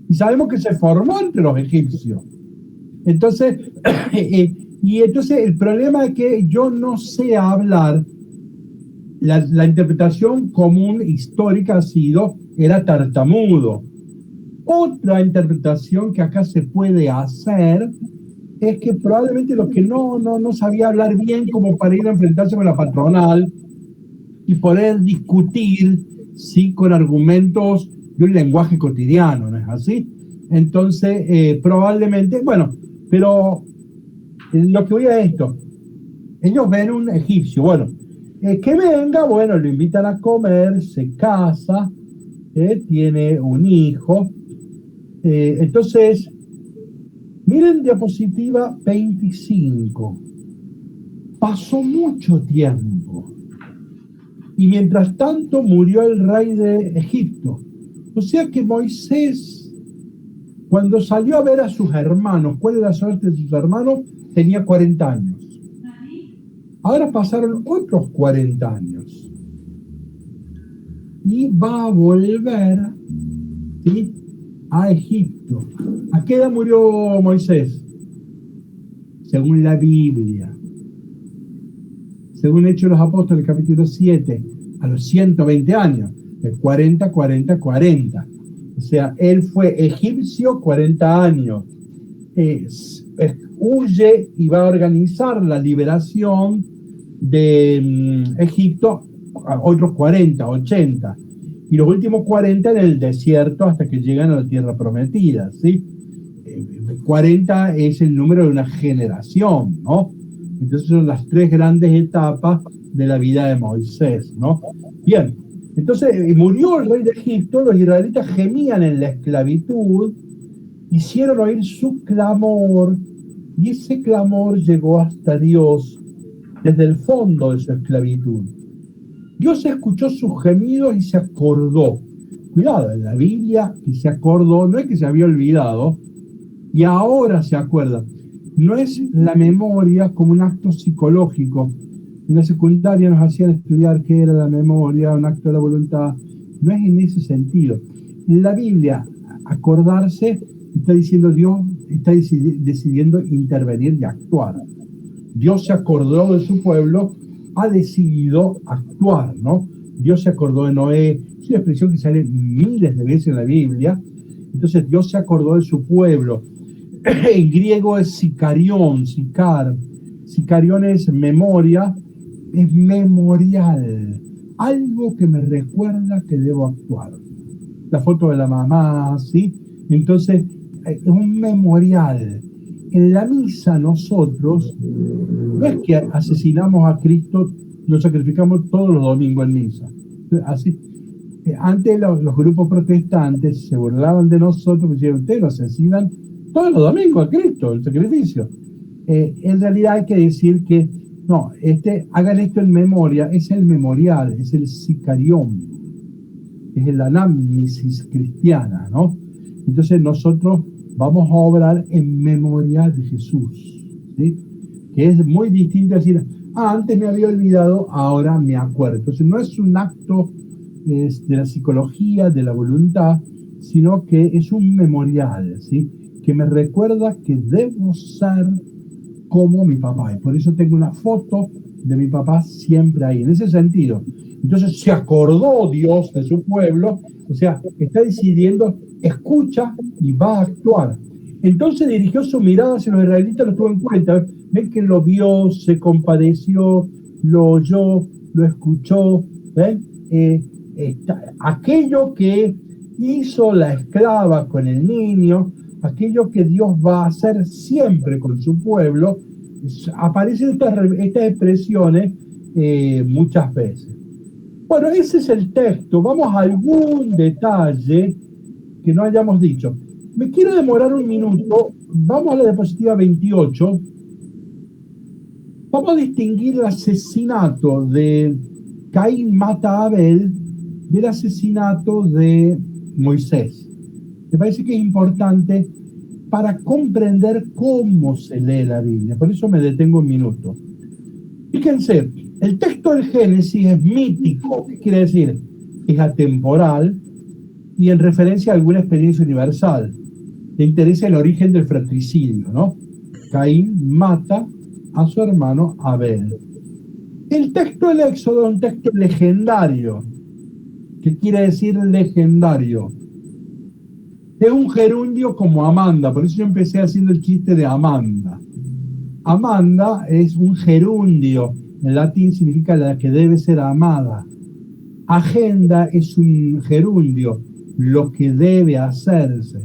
Speaker 1: y sabemos que se formó entre los egipcios. Entonces, y entonces el problema es que yo no sé hablar, la interpretación común histórica ha sido, era tartamudo. Otra interpretación que acá se puede hacer es que probablemente lo que no sabía hablar bien como para ir a enfrentarse con la patronal y poder discutir, sí, con argumentos de un lenguaje cotidiano, ¿no es así? Entonces, probablemente, bueno, pero lo que voy a esto, ellos ven un egipcio, bueno, que venga, bueno, lo invitan a comer, se casa, tiene un hijo, entonces, miren diapositiva 25, pasó mucho tiempo, y mientras tanto murió el rey de Egipto, o sea que Moisés, cuando salió a ver a sus hermanos, cuál era la suerte de sus hermanos, tenía 40 años. Ahora pasaron otros 40 años. Y va a volver, ¿sí?, a Egipto. ¿A qué edad murió Moisés? Según la Biblia. Según Hechos de los Apóstoles, capítulo 7, a los 120 años. De 40, 40, 40. O sea, él fue egipcio 40 años. Huye y va a organizar la liberación de Egipto a otros 40, 80. Y los últimos 40 en el desierto hasta que llegan a la tierra prometida, ¿sí? 40 es el número de una generación, ¿no? Entonces son las tres grandes etapas de la vida de Moisés, ¿no? Bien, entonces murió el rey de Egipto, los israelitas gemían en la esclavitud, hicieron oír su clamor, y ese clamor llegó hasta Dios desde el fondo de su esclavitud. Dios escuchó sus gemidos y se acordó. Cuidado, en la Biblia, y se acordó, no es que se había olvidado, y ahora se acuerda. No es la memoria como un acto psicológico. En la secundaria nos hacían estudiar qué era la memoria, un acto de la voluntad. No es en ese sentido. En la Biblia, acordarse, está diciendo Dios, está decidiendo intervenir y actuar. Dios se acordó de su pueblo, ha decidido actuar, ¿no? Dios se acordó de Noé, es una expresión que sale miles de veces en la Biblia. Entonces Dios se acordó de su pueblo. En griego es sicarión, sicar. Sicarión es memoria, es memorial, algo que me recuerda que debo actuar. La foto de la mamá, ¿sí? Entonces, es un memorial. En la misa nosotros, no es que asesinamos a Cristo, lo sacrificamos todos los domingos en misa. Así, antes los grupos protestantes se burlaban de nosotros, porque decían, ustedes lo asesinan todos los domingos a Cristo, el sacrificio. En realidad hay que decir que, no, hagan esto en memoria, es el memorial, es el sicarión, es la anamnesis cristiana, ¿no? Entonces nosotros vamos a obrar en memoria de Jesús, ¿sí? Que es muy distinto a decir, antes me había olvidado, ahora me acuerdo. Entonces no es un acto de la psicología, de la voluntad, sino que es un memorial, ¿sí? Que me recuerda que debo ser como mi papá. Y por eso tengo una foto de mi papá siempre ahí, en ese sentido. Entonces se acordó Dios de su pueblo, o sea, está decidiendo, escucha y va a actuar. Entonces dirigió su mirada hacia los israelitas, lo tuvo en cuenta. Ven que lo vio, se compadeció, lo oyó, lo escuchó. ¿Ven? Aquello que hizo la esclava con el niño, aquello que Dios va a hacer siempre con su pueblo, aparecen estas expresiones muchas veces. Bueno, ese es el texto. Vamos a algún detalle que no hayamos dicho. Me quiero demorar un minuto. Vamos a la diapositiva 28. Vamos a distinguir el asesinato de Caín mata a Abel del asesinato de Moisés. Me parece que es importante para comprender cómo se lee la Biblia. Por eso me detengo un minuto. Fíjense, el texto del Génesis es mítico. ¿Qué quiere decir? Es atemporal y en referencia a alguna experiencia universal. Le interesa el origen del fratricidio, ¿no? Caín mata a su hermano Abel. El texto del Éxodo es un texto legendario. ¿Qué quiere decir legendario? Es un gerundio como Amanda, por eso yo empecé haciendo el chiste de Amanda. Amanda es un gerundio, en latín significa la que debe ser amada. Agenda es un gerundio, lo que debe hacerse.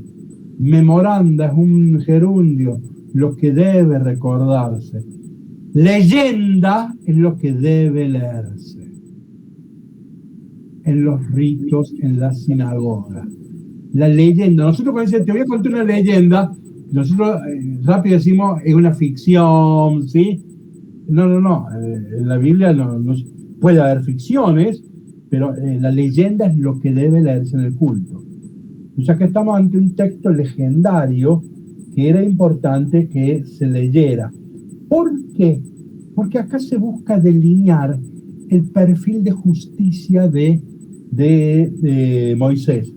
Speaker 1: Memoranda es un gerundio, lo que debe recordarse. Leyenda es lo que debe leerse en los ritos, en la sinagoga. La leyenda, nosotros cuando dicen te voy a contar una leyenda, nosotros rápido decimos es una ficción, ¿sí? No, en la Biblia no puede haber ficciones, pero la leyenda es lo que debe leerse en el culto. O sea que estamos ante un texto legendario que era importante que se leyera. ¿Por qué? Porque acá se busca delinear el perfil de justicia de Moisés.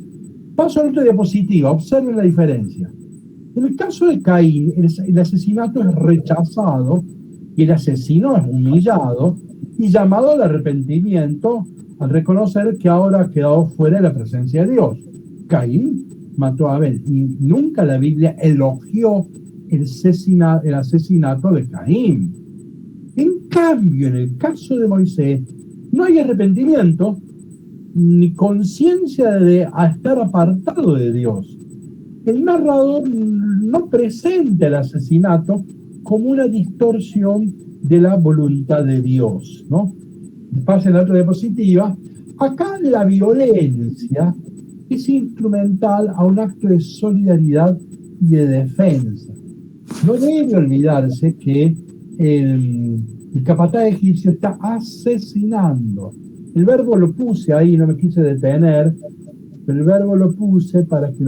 Speaker 1: Paso a otra diapositiva, observen la diferencia. En el caso de Caín, el asesinato es rechazado y el asesino es humillado y llamado al arrepentimiento al reconocer que ahora ha quedado fuera de la presencia de Dios. Caín mató a Abel y nunca la Biblia elogió el asesinato de Caín. En cambio, en el caso de Moisés, no hay arrepentimiento ni conciencia de estar apartado de Dios. El narrador no presenta el asesinato como una distorsión de la voluntad de Dios, ¿no? Pasa en la otra diapositiva. Acá la violencia es instrumental a un acto de solidaridad y de defensa. No debe olvidarse que el capataz egipcio está asesinando. El verbo lo puse ahí, no me quise detener, pero el verbo lo puse para que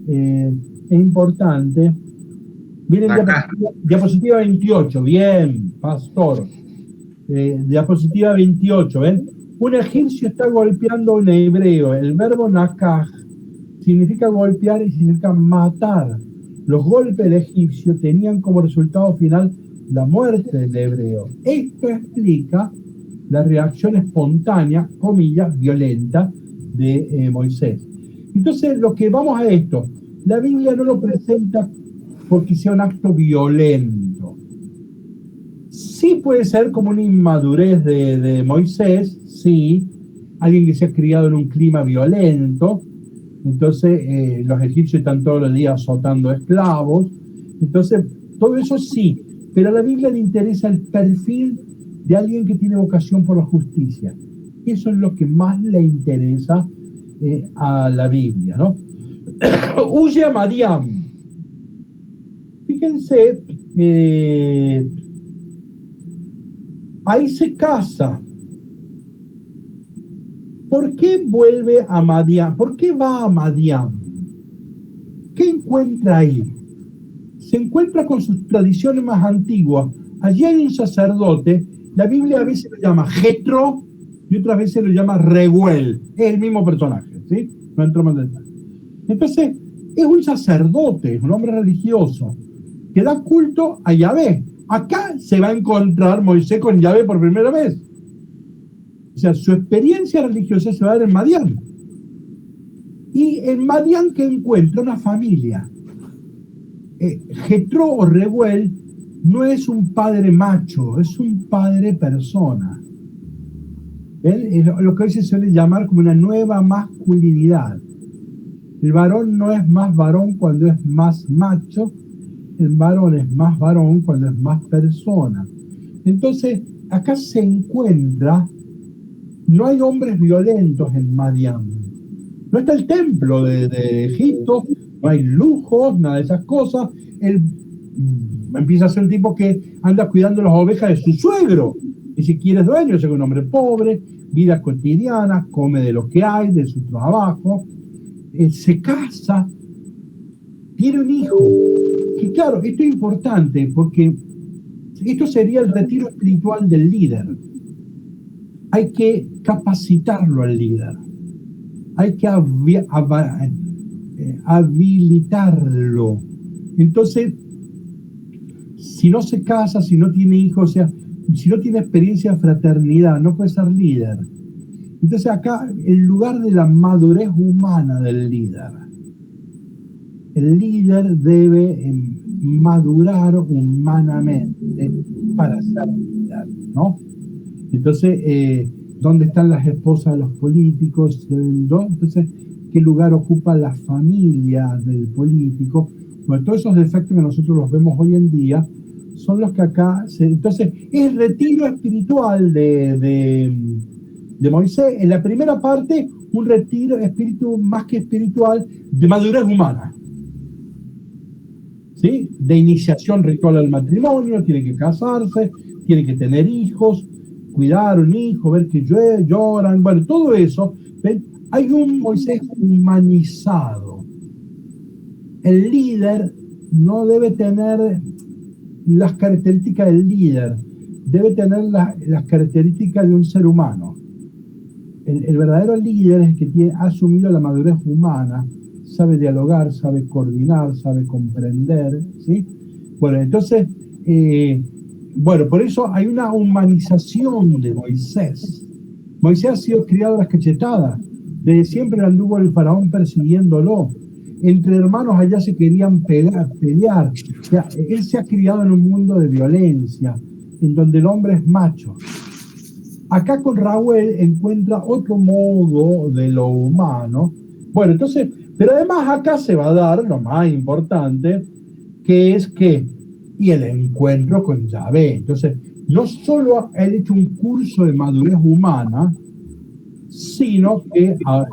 Speaker 1: es importante. Miren, diapositiva 28, bien, pastor. Diapositiva 28, ¿ven? Un egipcio está golpeando a un hebreo. El verbo nakaj significa golpear y significa matar. Los golpes del egipcio tenían como resultado final la muerte del hebreo. Esto explica la reacción espontánea, comillas, violenta de Moisés. Entonces, lo que vamos a esto, la Biblia no lo presenta porque sea un acto violento. Sí puede ser como una inmadurez de Moisés, sí, alguien que se ha criado en un clima violento, entonces los egipcios están todos los días azotando esclavos, entonces todo eso sí, pero a la Biblia le interesa el perfil de alguien que tiene vocación por la justicia. Eso es lo que más le interesa a la Biblia, ¿no? Huye a Madián. Fíjense, ahí se casa. ¿Por qué vuelve a Madián? ¿Por qué va a Madián? ¿Qué encuentra ahí? Se encuentra con sus tradiciones más antiguas. Allí hay un sacerdote. La Biblia a veces lo llama Jetro y otras veces lo llama Reuel. Es el mismo personaje, ¿sí? No entramos en detalle. Entonces, es un sacerdote, es un hombre religioso que da culto a Yahvé. Acá se va a encontrar Moisés con Yahvé por primera vez. O sea, su experiencia religiosa se va a dar en Madián. Y en Madián que encuentra una familia. Jetro o Reuel no es un padre macho, es un padre persona. Es lo que hoy se suele llamar como una nueva masculinidad. El varón no es más varón cuando es más macho, el varón es más varón cuando es más persona. Entonces, acá se encuentra, no hay hombres violentos en Madián. No está el templo de Egipto, no hay lujos, nada de esas cosas. empieza a ser un tipo que anda cuidando las ovejas de su suegro. Y si quiere es dueño, es un hombre pobre, vida cotidiana, come de lo que hay, de su trabajo, se casa, tiene un hijo. Y claro, esto es importante porque esto sería el retiro espiritual del líder. Hay que capacitarlo al líder. Hay que habilitarlo. Entonces, si no se casa, si no tiene hijos, o sea, si no tiene experiencia de fraternidad, no puede ser líder. Entonces acá, el lugar de la madurez humana del líder. El líder debe madurar humanamente para ser líder, ¿no? Entonces, ¿dónde están las esposas de los políticos? Entonces, ¿qué lugar ocupa la familia del político? Bueno, todos esos defectos que nosotros los vemos hoy en día son los que acá entonces, es el retiro espiritual de Moisés. En la primera parte, un retiro más que espiritual de madurez humana. ¿Sí? De iniciación ritual al matrimonio, tiene que casarse, tiene que tener hijos, cuidar un hijo, ver que lloran, bueno, todo eso. ¿Ven? Hay un Moisés humanizado. El líder no debe tener las características del líder, debe tener las características de un ser humano. El verdadero líder es el que ha asumido la madurez humana, sabe dialogar, sabe coordinar, sabe comprender, ¿sí? Bueno, entonces, por eso hay una humanización de Moisés. Moisés ha sido criado a las cachetadas, desde siempre anduvo el faraón persiguiéndolo. Entre hermanos allá se querían pelear. O sea, él se ha criado en un mundo de violencia, en donde el hombre es macho. Acá con Raúl encuentra otro modo de lo humano. Bueno, entonces, pero además acá se va a dar lo más importante, que es y el encuentro con Yahvé. Entonces, no solo ha hecho un curso de madurez humana, sino que va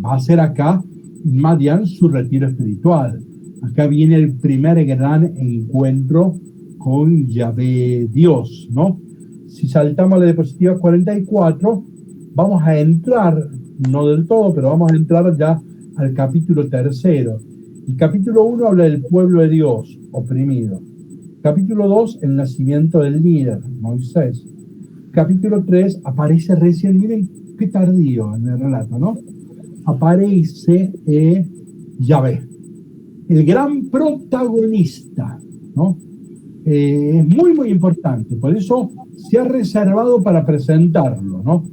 Speaker 1: a hacer acá Madián su retiro espiritual. Acá viene el primer gran encuentro con Yahvé Dios, ¿no? Si saltamos a la diapositiva 44, vamos a entrar, no del todo, pero vamos a entrar ya al capítulo 3. El capítulo 1 habla del pueblo de Dios oprimido. Capítulo 2, el nacimiento del líder, Moisés. Capítulo 3, aparece recién, miren qué tardío en el relato, ¿no? Aparece Yahvé, el gran protagonista, ¿no? Es muy, muy importante, por eso se ha reservado para presentarlo, ¿no?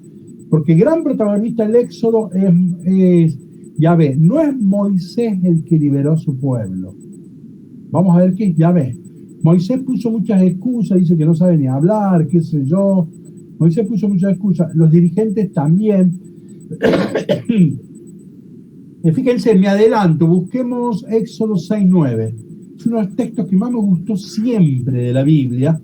Speaker 1: Porque el gran protagonista del Éxodo es Yahvé, no es Moisés el que liberó a su pueblo. Vamos a ver qué es Yahvé. Moisés puso muchas excusas, dice que no sabe ni hablar, qué sé yo. Moisés puso muchas excusas, los dirigentes también. Fíjense, me adelanto, busquemos Éxodo 6:9. Es uno de los textos que más me gustó siempre de la Biblia.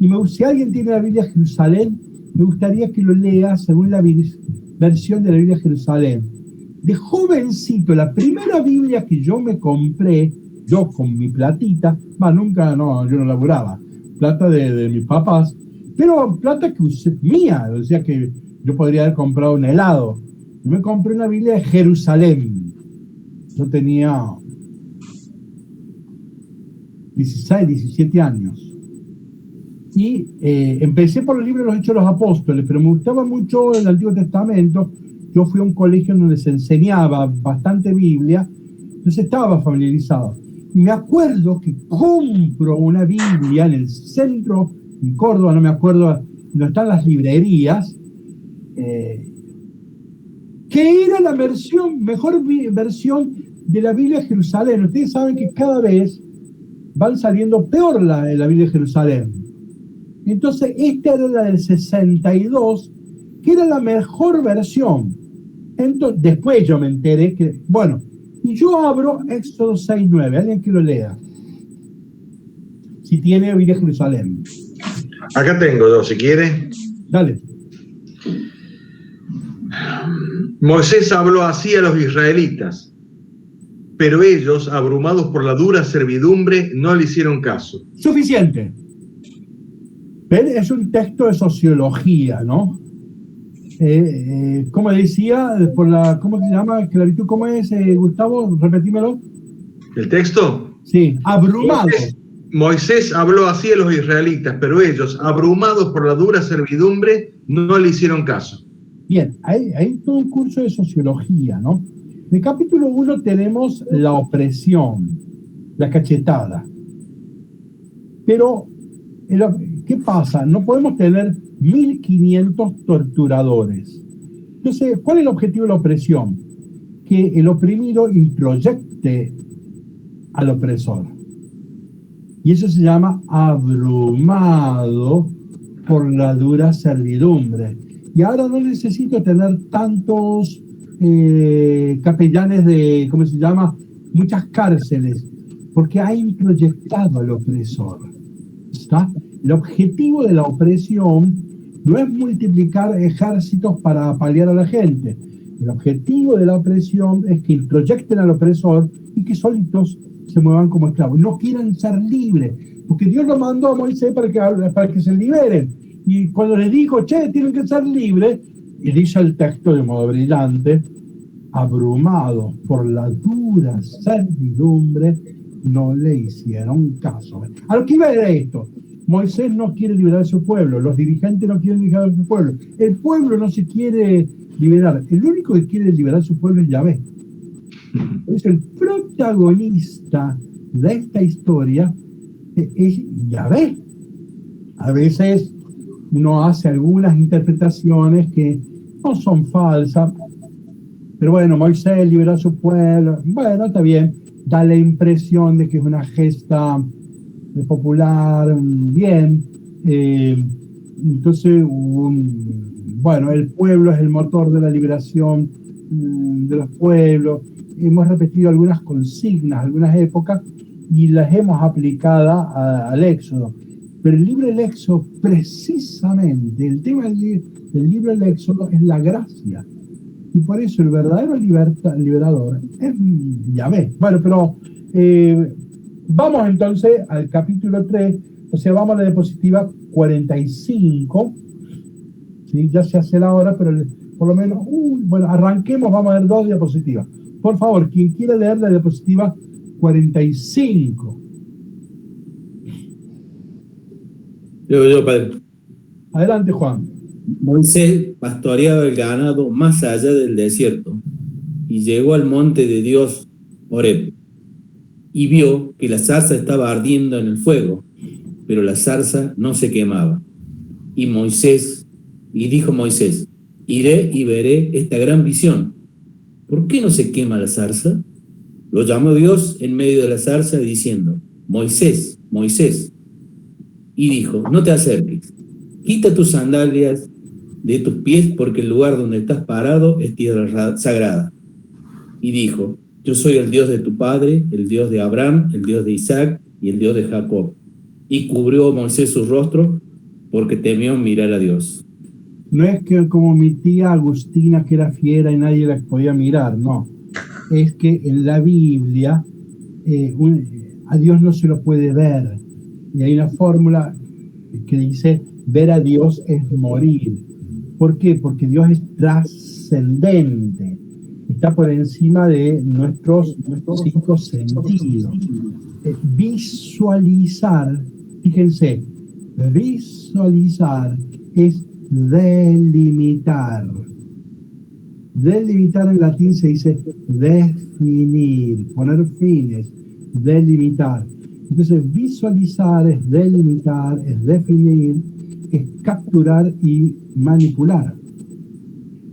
Speaker 1: Y si alguien tiene la Biblia Jerusalén, me gustaría que lo lea según la versión de la Biblia Jerusalén. De jovencito, la primera Biblia que yo me compré, yo con mi platita, yo no laburaba, plata de mis papás, pero plata que usé mía, o sea que yo podría haber comprado un helado. Yo me compré una Biblia de Jerusalén. Yo tenía 16, 17 años. Y empecé por el libro de los Hechos de los Apóstoles, pero me gustaba mucho el Antiguo Testamento. Yo fui a un colegio donde se enseñaba bastante Biblia, entonces estaba familiarizado. Y me acuerdo que compro una Biblia en el centro, en Córdoba, no me acuerdo, donde están las librerías, que era la mejor versión de la Biblia de Jerusalén. Ustedes saben que cada vez van saliendo peor la Biblia de Jerusalén. Entonces, esta era la del 62, que era la mejor versión. Entonces, después yo me enteré que, y yo abro Éxodo 6:9, alguien que lo lea. Si tiene Biblia de Jerusalén.
Speaker 5: Acá tengo dos, si quiere.
Speaker 1: Dale.
Speaker 5: Moisés habló así a los israelitas. pero ellos, abrumados por la dura servidumbre, no le hicieron caso.
Speaker 1: Suficiente. ¿Ven? Es un texto de sociología, ¿no? Como decía, ¿cómo se llama? ¿Esclavitud? ¿Cómo es, Gustavo? Repetímelo.
Speaker 5: ¿El texto?
Speaker 1: Sí, abrumado.
Speaker 5: Moisés habló así a los israelitas, pero ellos, abrumados por la dura servidumbre, no le hicieron caso.
Speaker 1: Bien, hay todo un curso de sociología, ¿no? En el capítulo 1 tenemos la opresión, la cachetada. Pero, ¿qué pasa? No podemos tener 1500 torturadores. Entonces, ¿cuál es el objetivo de la opresión? Que el oprimido introyecte al opresor. Y eso se llama abrumado por la dura servidumbre. Y ahora no necesito tener tantos capellanes de, ¿cómo se llama? Muchas cárceles, porque ha introyectado al opresor. ¿Está? El objetivo de la opresión no es multiplicar ejércitos para paliar a la gente. El objetivo de la opresión es que introyecten al opresor y que solitos se muevan como esclavos. No quieran ser libres, porque Dios lo mandó a Moisés para que se liberen. Y cuando les dijo, che, tienen que ser libres, y dice el texto de modo brillante, abrumados por la dura servidumbre, no le hicieron caso. A lo que iba era esto: Moisés no quiere liberar a su pueblo, los dirigentes no quieren liberar a su pueblo, el pueblo no se quiere liberar, el único que quiere liberar a su pueblo es Yahvé. Es el protagonista de esta historia, es Yahvé. A veces uno hace algunas interpretaciones que no son falsas, pero bueno, Moisés liberó a su pueblo, bueno, está bien, da la impresión de que es una gesta popular, bien, entonces, bueno, el pueblo es el motor de la liberación de los pueblos. Hemos repetido algunas consignas, algunas épocas, y las hemos aplicado al Éxodo. Pero el libro del Éxodo, precisamente, el tema del libro del Éxodo es la gracia. Y por eso el verdadero liberador es Yahvé. Bueno, pero vamos entonces al capítulo 3, o sea, vamos a la diapositiva 45. ¿Sí? Ya se hace la hora, pero por lo menos, bueno, arranquemos, vamos a ver 2 diapositivas. Por favor, quien quiera leer la diapositiva 45.
Speaker 10: Yo, padre.
Speaker 1: Adelante, Juan.
Speaker 10: Moisés pastoreaba el ganado más allá del desierto y llegó al monte de Dios, Horeb, y vio que la zarza estaba ardiendo en el fuego, pero la zarza no se quemaba. Y dijo Moisés, iré y veré esta gran visión. ¿Por qué no se quema la zarza? Lo llamó Dios en medio de la zarza diciendo, Moisés, Moisés. Y dijo, no te acerques, quita tus sandalias de tus pies porque el lugar donde estás parado es tierra sagrada. Y dijo, yo soy el Dios de tu padre, el Dios de Abraham, el Dios de Isaac y el Dios de Jacob. Y cubrió Moisés su rostro porque temió mirar a Dios.
Speaker 1: No es que como mi tía Agustina, que era fiera y nadie la podía mirar, no. Es que en la Biblia a Dios no se lo puede ver. Y hay una fórmula que dice, ver a Dios es morir. ¿Por qué? Porque Dios es trascendente. Está por encima de nuestros 5 sentidos. Visualizar, fíjense, visualizar es delimitar. Delimitar en latín se dice definir, poner fines, delimitar. Entonces, visualizar es delimitar, es definir, es capturar y manipular.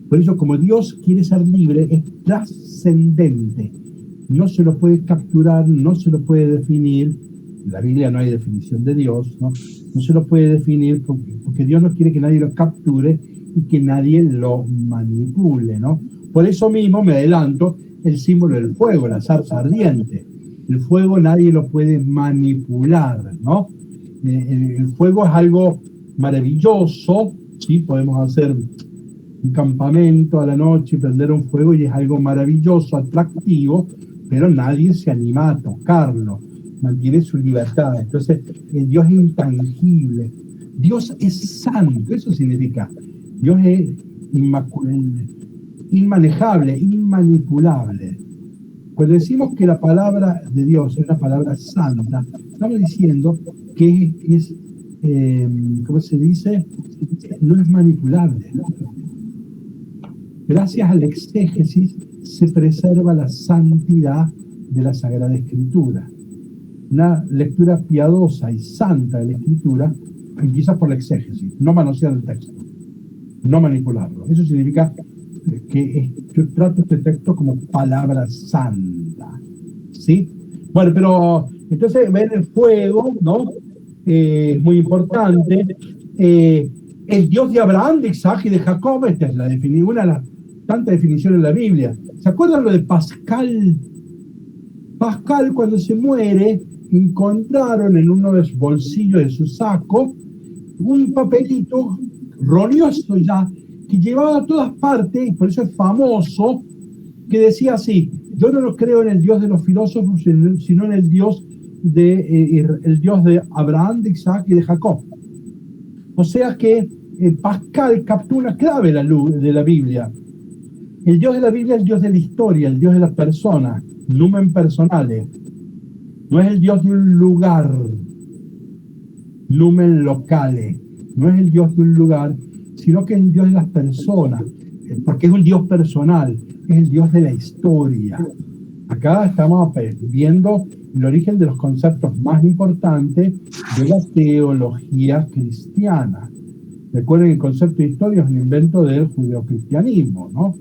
Speaker 1: Por eso, como Dios quiere ser libre, es trascendente. No se lo puede capturar, no se lo puede definir. En la Biblia no hay definición de Dios, ¿no? No se lo puede definir porque Dios no quiere que nadie lo capture y que nadie lo manipule, ¿no? Por eso mismo, me adelanto, el símbolo del fuego, la zarza ardiente. El fuego nadie lo puede manipular, ¿no? El fuego es algo maravilloso, ¿sí? Podemos hacer un campamento a la noche y prender un fuego y es algo maravilloso, atractivo, pero nadie se anima a tocarlo, mantiene su libertad. Entonces, el Dios es intangible, Dios es santo, eso significa, Dios es inmanejable, inmanipulable. Cuando decimos que la palabra de Dios es una palabra santa, estamos diciendo que es ¿cómo se dice? No es manipulable, ¿no? Gracias al exégesis se preserva la santidad de la Sagrada Escritura. Una lectura piadosa y santa de la Escritura empieza por la exégesis, no manosear el texto, no manipularlo. Eso significa que yo trato este texto como palabra santa, ¿sí? Bueno, pero entonces ver el fuego, ¿no? Es muy importante. El Dios de Abraham, de Isaac y de Jacob, esta es una de las tantas definiciones en la Biblia. ¿Se acuerdan lo de Pascal? Pascal, cuando se muere, encontraron en uno de los bolsillos de su saco un papelito rolioso ya, que llevaba a todas partes, y por eso es famoso, que decía así: yo no creo en el Dios de los filósofos, sino en el Dios de Abraham, de Isaac y de Jacob. O sea que Pascal captó una clave de la Biblia. El Dios de la Biblia es el Dios de la historia, el Dios de las personas, numen personales. No es el Dios de un lugar, numen locales. No es el Dios de un lugar, sino que es el Dios de las personas, porque es un Dios personal, es el Dios de la historia. Acá estamos viendo el origen de los conceptos más importantes de la teología cristiana. Recuerden que el concepto de historia es un invento del judeocristianismo, ¿no?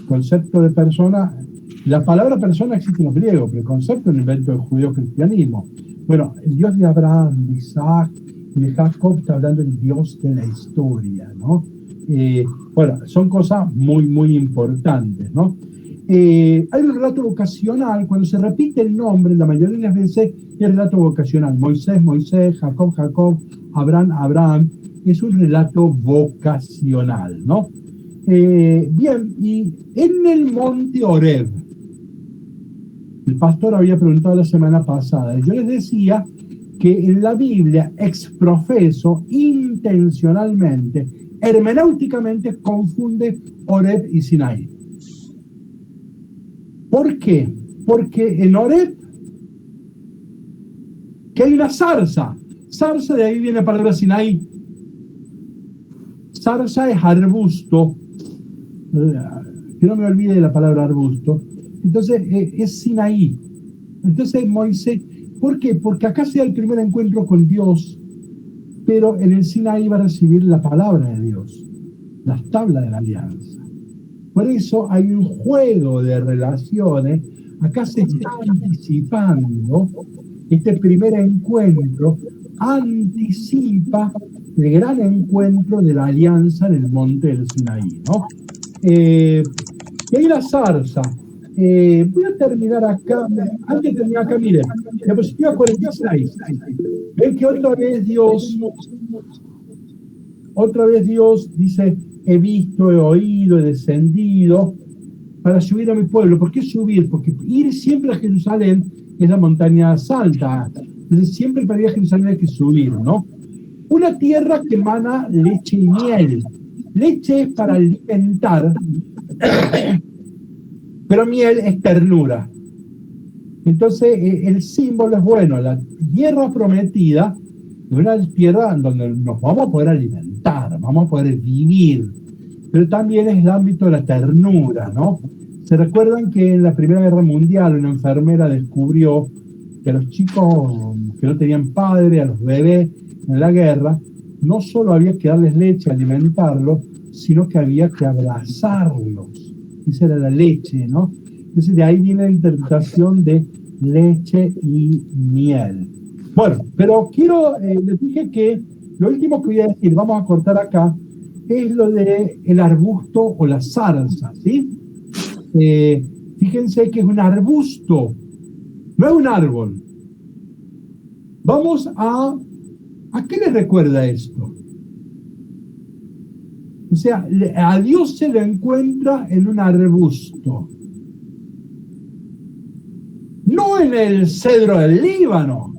Speaker 1: El concepto de persona, la palabra persona existe en el griego, pero el concepto es un invento del judeocristianismo. Bueno, el Dios de Abraham, de Isaac y de Jacob está hablando del Dios de la historia, ¿no? Bueno, son cosas muy, muy importantes, ¿no? Hay un relato vocacional, cuando se repite el nombre, la mayoría de las veces es relato vocacional. Moisés, Moisés, Jacob, Jacob, Abraham, Abraham. Es un relato vocacional, ¿no? Bien, y en el monte Horeb, el pastor había preguntado la semana pasada, y yo les decía que en la Biblia, ex profeso, intencionalmente, hermenéuticamente, confunde Horeb y Sinaí. ¿Por qué? Porque en Horeb, que hay una zarza. Zarza, de ahí viene la palabra Sinaí. Zarza es arbusto. Que no me olvide de la palabra arbusto. Entonces, es Sinaí. Entonces, Moisés, ¿por qué? Porque acá se da el primer encuentro con Dios, pero en el Sinaí va a recibir la palabra de Dios, las tablas de la alianza. Por eso hay un juego de relaciones. Acá se está anticipando este primer encuentro, anticipa el gran encuentro de la alianza en el monte del Sinaí, ¿no? Y hay la zarza. Voy a terminar acá. Antes de terminar acá, miren, diapositiva 46. Ven que otra vez Dios dice: he visto, he oído, he descendido para subir a mi pueblo. ¿Por qué subir? Porque ir siempre a Jerusalén es la montaña alta. Entonces siempre para ir a Jerusalén hay que subir, ¿no? Una tierra que emana leche y miel. Leche es para alimentar, pero miel es ternura. Entonces el símbolo es bueno, la tierra prometida es una tierra donde nos vamos a poder alimentar, vamos a poder vivir, pero también es el ámbito de la ternura, ¿no? ¿Se recuerdan que en la Primera Guerra Mundial una enfermera descubrió que a los chicos que no tenían padre, a los bebés en la guerra, no solo había que darles leche, alimentarlos, sino que había que abrazarlos? Esa era la leche, ¿no? Entonces de ahí viene la interpretación de leche y miel. Bueno, pero les dije que lo último que voy a decir, vamos a cortar acá, es lo de el arbusto o la zarza, ¿sí? Fíjense que es un arbusto, no es un árbol. Vamos ¿a qué les recuerda esto? O sea, a Dios se le encuentra en un arbusto. no en el cedro del Líbano.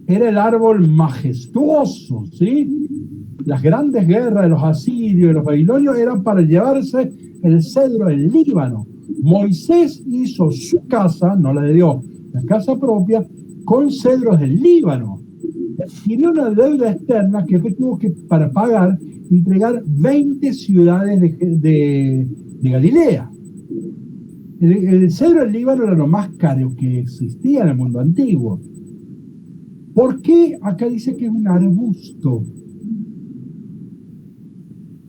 Speaker 1: Era el árbol majestuoso, ¿sí? Las grandes guerras de los asirios y los babilonios eran para llevarse el cedro del Líbano. Moisés hizo su casa, no la de Dios, la casa propia, con cedros del Líbano. Adquirió una deuda externa que tuvo que, para pagar, entregar 20 ciudades de Galilea. El cedro del Líbano era lo más caro que existía en el mundo antiguo. ¿Por qué acá dice que es un arbusto?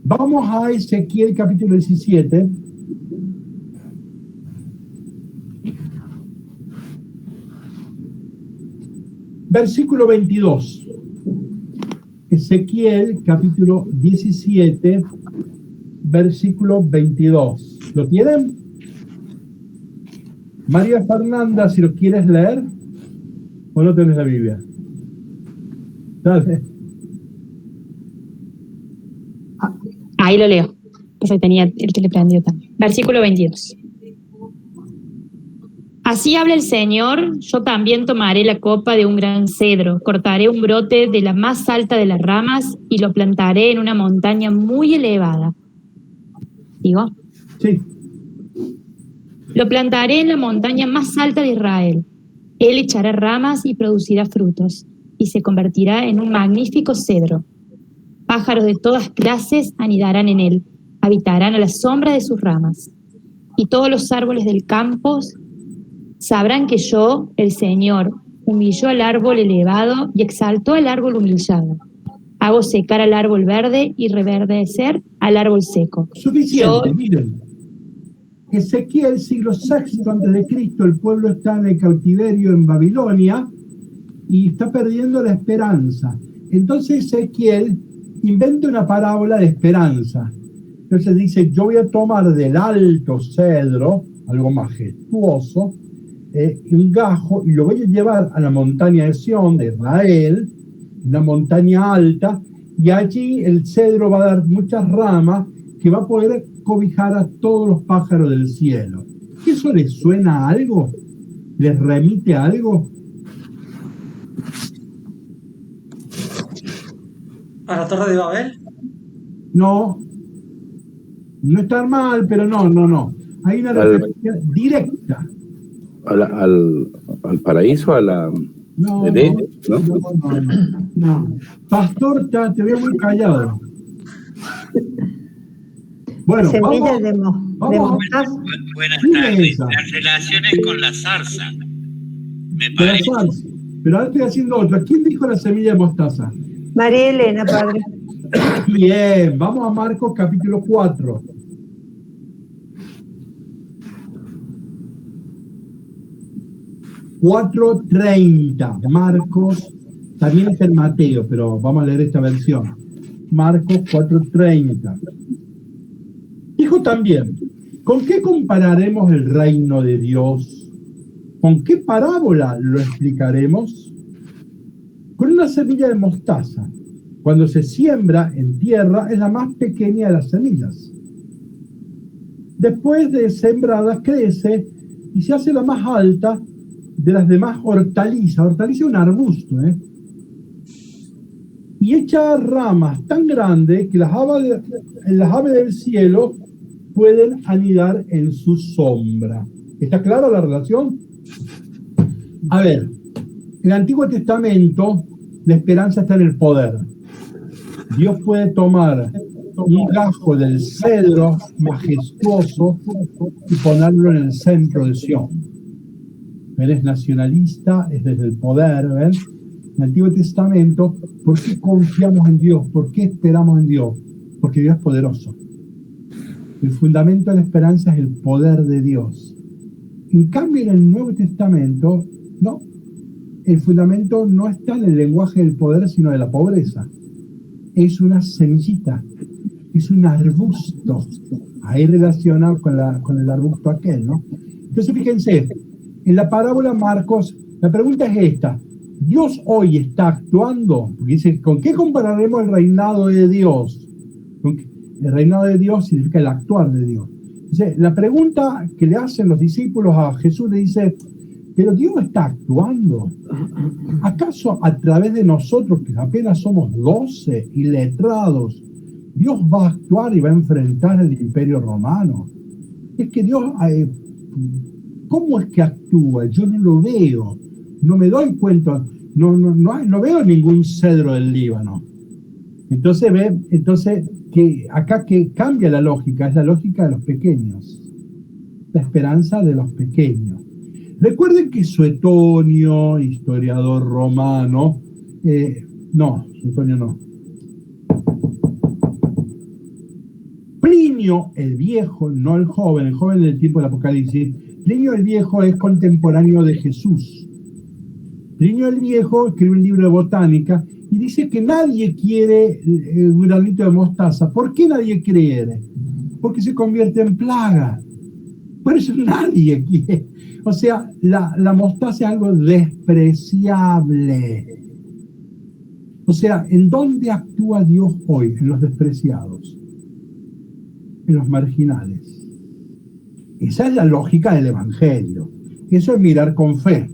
Speaker 1: Vamos a Ezequiel capítulo 17. Versículo 22. Ezequiel capítulo 17, versículo 22. ¿Lo tienen? María Fernanda, si lo quieres leer, o no tenés la Biblia. Dale.
Speaker 11: Ahí lo leo, pues tenía el que le prendió también. Versículo 22. Así habla el Señor, yo también tomaré la copa de un gran cedro, cortaré un brote de la más alta de las ramas y lo plantaré en una montaña muy elevada. ¿Digo?
Speaker 1: Sí.
Speaker 11: Lo plantaré en la montaña más alta de Israel. Él echará ramas y producirá frutos, y se convertirá en un magnífico cedro. Pájaros de todas clases anidarán en él, habitarán a la sombra de sus ramas. Y todos los árboles del campo sabrán que yo, el Señor, humilló al árbol elevado y exaltó al árbol humillado. Hago secar al árbol verde y reverdecer al árbol seco.
Speaker 1: Suficiente, miren. Ezequiel, siglo VI a.C., el pueblo está en el cautiverio en Babilonia y está perdiendo la esperanza. Entonces Ezequiel inventa una parábola de esperanza. Entonces dice, yo voy a tomar del alto cedro, algo majestuoso, un gajo, y lo voy a llevar a la montaña de Sión, de Israel, una montaña alta, y allí el cedro va a dar muchas ramas que va a poder cobijar a todos los pájaros del cielo. ¿Eso les suena a algo? ¿Les remite a algo?
Speaker 7: ¿A la Torre de Babel?
Speaker 1: No. No está mal, pero no. Hay una referencia directa.
Speaker 9: Al paraíso, a la...
Speaker 1: No. Pastor, te veo muy callado. Bueno,
Speaker 12: semillas de
Speaker 1: vamos.
Speaker 13: Buenas tardes. Las relaciones con la zarza. Me parece.
Speaker 1: Pero ahora estoy haciendo otra. ¿Quién dijo la semilla de mostaza?
Speaker 12: María Elena, padre.
Speaker 1: Bien, vamos a Marcos capítulo 4. (4:30). Marcos, también está en Mateo, pero vamos a leer esta versión. Marcos 4:30. Dijo también, ¿con qué compararemos el reino de Dios? ¿Con qué parábola lo explicaremos? Con una semilla de mostaza. Cuando se siembra en tierra, es la más pequeña de las semillas. Después de sembrada, crece y se hace la más alta de las demás hortalizas. Hortaliza es un arbusto, y echa ramas tan grandes que las aves del cielo pueden anidar en su sombra. ¿Está clara la relación? A ver, en el Antiguo Testamento la esperanza está en el poder. Dios puede tomar un gajo del cedro majestuoso y ponerlo en el centro de Sión. Él es nacionalista, es desde el poder, ¿ven? En el Antiguo Testamento, ¿por qué confiamos en Dios? ¿Por qué esperamos en Dios? Porque Dios es poderoso. El fundamento de la esperanza es el poder de Dios. En cambio, en el Nuevo Testamento, no. El fundamento no está en el lenguaje del poder, sino de la pobreza. Es una semillita, es un arbusto. Ahí relacionado con el arbusto aquel, ¿no? Entonces, fíjense, en la parábola Marcos, la pregunta es esta. ¿Dios hoy está actuando? Porque dice, ¿con qué compararemos el reinado de Dios? El reinado de Dios significa el actuar de Dios. Entonces, la pregunta que le hacen los discípulos a Jesús le dice, Pero Dios está actuando. ¿Acaso a través de nosotros, que apenas somos 12 iletrados, Dios va a actuar y va a enfrentar el Imperio Romano? Es que Dios, ¿cómo es que actúa? Yo no lo veo, no me doy cuenta, no veo ningún cedro del Líbano. Entonces que acá que cambia la lógica, es la lógica de los pequeños, la esperanza de los pequeños. Recuerden que Suetonio, historiador romano, Suetonio no. Plinio el Viejo, no el joven del tiempo del Apocalipsis. Plinio el Viejo es contemporáneo de Jesús. Plinio el Viejo escribe un libro de botánica y dice que nadie quiere un granito de mostaza. ¿Por qué nadie quiere? Porque se convierte en plaga. Por eso nadie quiere. O sea, la mostaza es algo despreciable. O sea, ¿en dónde actúa Dios hoy? En los despreciados, en los marginales. Esa es la lógica del Evangelio. Eso es mirar con fe.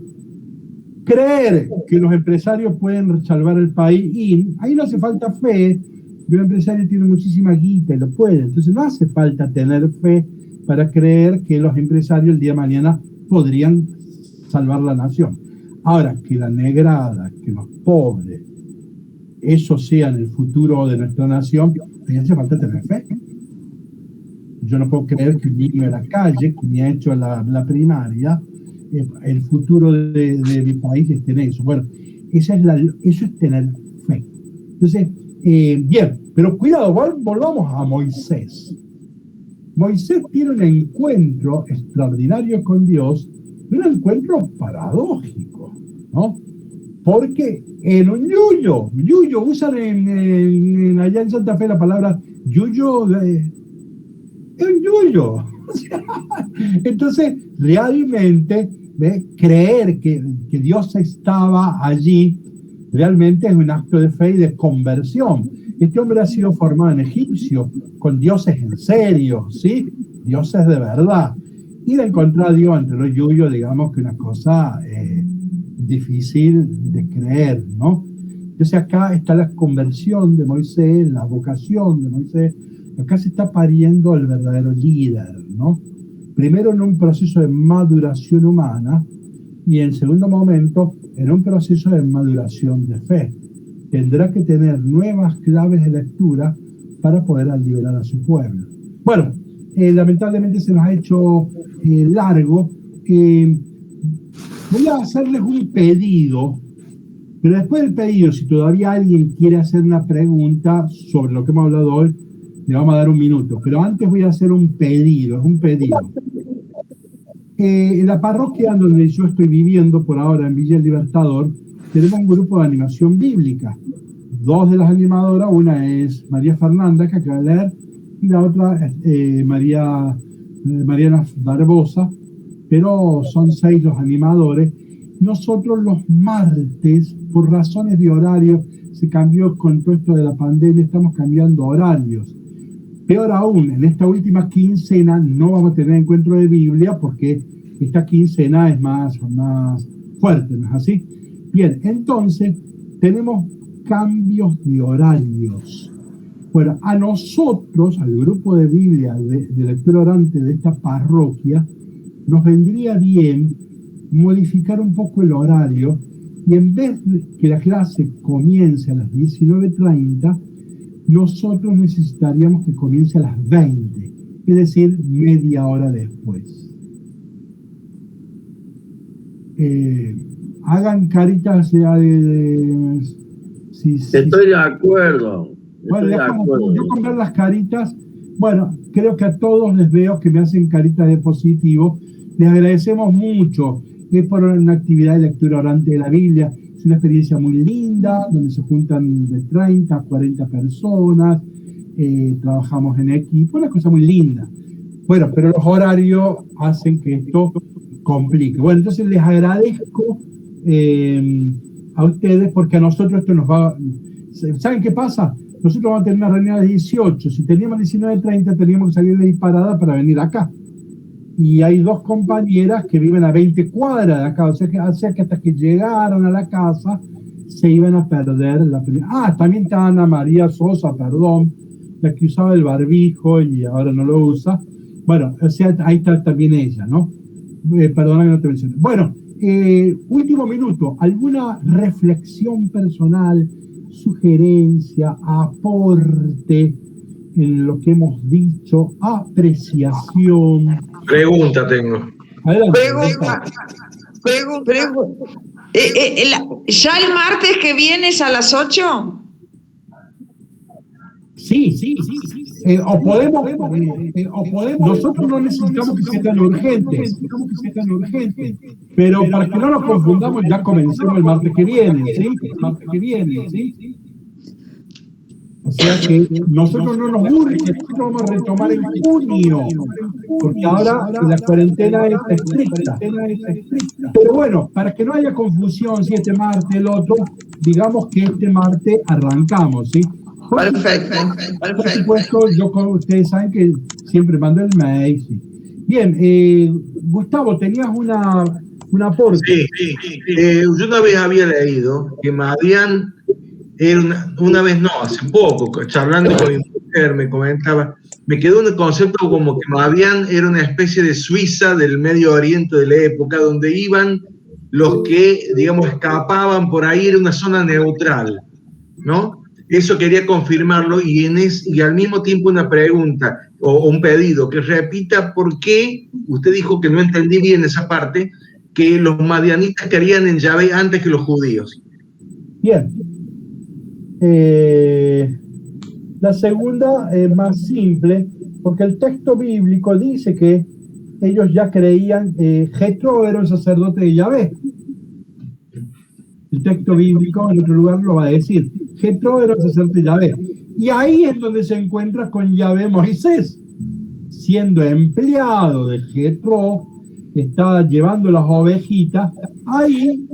Speaker 1: Creer que los empresarios pueden salvar el país, y ahí no hace falta fe. Un empresario tiene muchísima guita y lo puede. Entonces no hace falta tener fe para creer que los empresarios el día de mañana podrían salvar la nación. Ahora, que la negrada, que los pobres, eso sea en el futuro de nuestra nación, ahí hace falta tener fe. Yo no puedo creer que un niño de la calle, que me ha hecho la primaria, el futuro de mi país esté en eso. Bueno, eso es tener fe. Entonces, bien, pero cuidado, volvamos a Moisés. Moisés tiene un encuentro extraordinario con Dios, un encuentro paradójico, ¿no? Porque en un yuyo, usan allá en Santa Fe la palabra yuyo, es un yuyo. Entonces, realmente, creer que Dios estaba allí, realmente es un acto de fe y de conversión. Este hombre ha sido formado en egipcio, con dioses en serio, ¿sí? Dioses de verdad. Y de encontrar a Dios entre los yuyos, digamos que una cosa difícil de creer, ¿no? Entonces acá está la conversión de Moisés, la vocación de Moisés. Acá se está pariendo el verdadero líder, ¿no? Primero en un proceso de maduración humana y en segundo momento en un proceso de maduración de fe. Tendrá que tener nuevas claves de lectura para poder liberar a su pueblo. Bueno, lamentablemente se nos ha hecho largo. Voy a hacerles un pedido, pero después del pedido, si todavía alguien quiere hacer una pregunta sobre lo que hemos hablado hoy, le vamos a dar un minuto. Pero antes voy a hacer un pedido, en la parroquia donde yo estoy viviendo por ahora, en Villa El Libertador, tenemos un grupo de animación bíblica. Dos de las animadoras, una es María Fernanda, que acaba de leer, y la otra es Mariana Barbosa, pero son 6 los animadores. Nosotros los martes, por razones de horario, se cambió con todo esto de la pandemia, estamos cambiando horarios. Peor aún, en esta última quincena no vamos a tener encuentro de Biblia porque esta quincena es más fuerte, ¿no es así? Bien, entonces tenemos cambios de horarios. Bueno, a nosotros, al grupo de Biblia de lectura orante de esta parroquia, nos vendría bien modificar un poco el horario y en vez de que la clase comience a las 19:30, nosotros necesitaríamos que comience a las 20, es decir, media hora después. Hagan caritas
Speaker 9: Estoy de acuerdo.
Speaker 1: Bueno, yo con ver las caritas, bueno, creo que a todos les veo que me hacen caritas de positivo. Les agradecemos mucho. Es por una actividad de lectura orante de la Biblia. Es una experiencia muy linda, donde se juntan de 30 a 40 personas, trabajamos en equipo, una cosa muy linda. Bueno, pero los horarios hacen que esto complique. Bueno, entonces les agradezco a ustedes porque a nosotros esto nos va... ¿Saben qué pasa? Nosotros vamos a tener una reunión de 18. Si teníamos 19:30, teníamos que salir de disparada para venir acá. y hay dos compañeras que viven a 20 cuadras de acá, o sea que hasta que llegaron a la casa se iban a perder la primera. También está Ana María Sosa, perdón, la que usaba el barbijo y ahora no lo usa. Bueno, o sea, ahí está también ella, ¿no? Perdona que no te mencioné. Bueno, último minuto, ¿alguna reflexión personal, sugerencia, aporte en lo que hemos dicho, apreciación?
Speaker 5: Pregunta tengo.
Speaker 1: Adelante.
Speaker 8: Pregunta. ¿Ya el martes que vienes a las 8?
Speaker 1: Sí. O podemos, nosotros no necesitamos que sea tan urgente, pero para que no nos confundamos, ya comencemos el martes que viene, ¿sí? O sea que nosotros no nos urge, nosotros vamos a retomar en junio, porque ahora la cuarentena es estricta. Pero bueno, para que no haya confusión si este martes, el otro, digamos que este martes arrancamos, ¿sí?
Speaker 8: Perfecto.
Speaker 1: Por supuesto, yo como ustedes saben que siempre mando el mail. ¿Sí? Bien, Gustavo, tenías un aporte.
Speaker 5: Sí. Yo una vez había leído que Madián era hace poco, charlando con mi mujer, me comentaba, me quedó un concepto como que Madián era una especie de Suiza del Medio Oriente de la época, donde iban los que, digamos, escapaban por ahí, era una zona neutral, ¿no? Eso quería confirmarlo y al mismo tiempo una pregunta o un pedido que repita por qué, usted dijo que no entendí bien esa parte, que los madianitas querían en Yahvé antes que los judíos.
Speaker 1: Bien. La segunda es más simple, porque el texto bíblico dice que ellos ya creían, Jetro era el sacerdote de Yahvé. El texto bíblico en otro lugar lo va a decir. Jetro era el sacerdote de Yahvé. Y ahí es donde se encuentra con Yahvé Moisés, siendo empleado de Jetro, está llevando las ovejitas. Ahí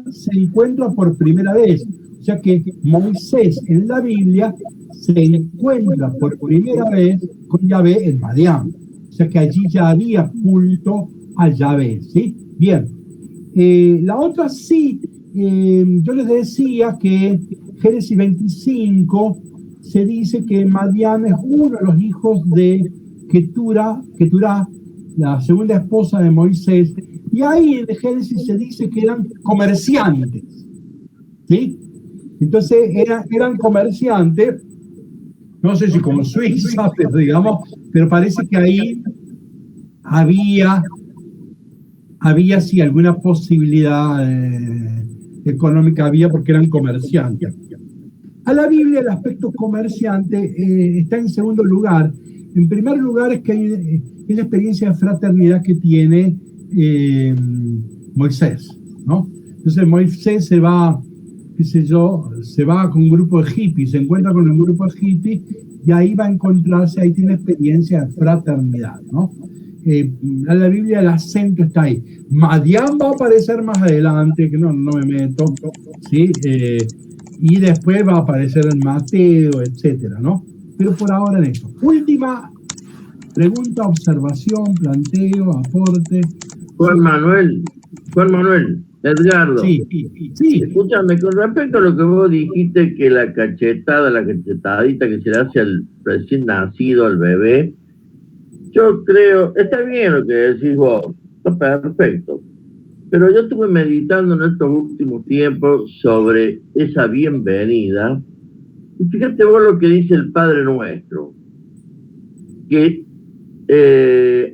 Speaker 1: se encuentra por primera vez. O sea que Moisés en la Biblia se encuentra por primera vez con Yahvé en Madián. O sea que allí ya había culto a Yahvé, ¿sí? Bien. La otra sí, yo les decía que Génesis 25 se dice que Madián es uno de los hijos de Keturá, la segunda esposa de Moisés, y ahí en Génesis se dice que eran comerciantes, ¿sí? Entonces eran comerciantes, no sé si como Suiza, pero parece que ahí había sí alguna posibilidad económica, porque eran comerciantes. A la Biblia el aspecto comerciante está en segundo lugar. En primer lugar es que es la experiencia de fraternidad que tiene Moisés, ¿no? Entonces Moisés se va con un grupo de hippies, se encuentra con un grupo de hippies y ahí va a encontrarse, ahí tiene experiencia de fraternidad, ¿no? A la Biblia el acento está ahí. Madián va a aparecer más adelante, que no me meto, ¿sí? Y después va a aparecer en Mateo, etcétera, ¿no? Pero por ahora en eso. Última pregunta, observación, planteo, aporte.
Speaker 9: Juan Manuel, Edgardo.
Speaker 1: Sí.
Speaker 9: Escúchame, con respecto a lo que vos dijiste, que la cachetadita que se le hace al recién nacido, al bebé, yo creo, está bien lo que decís vos, está perfecto, pero yo estuve meditando en estos últimos tiempos sobre esa bienvenida, y fíjate vos lo que dice el Padre Nuestro, que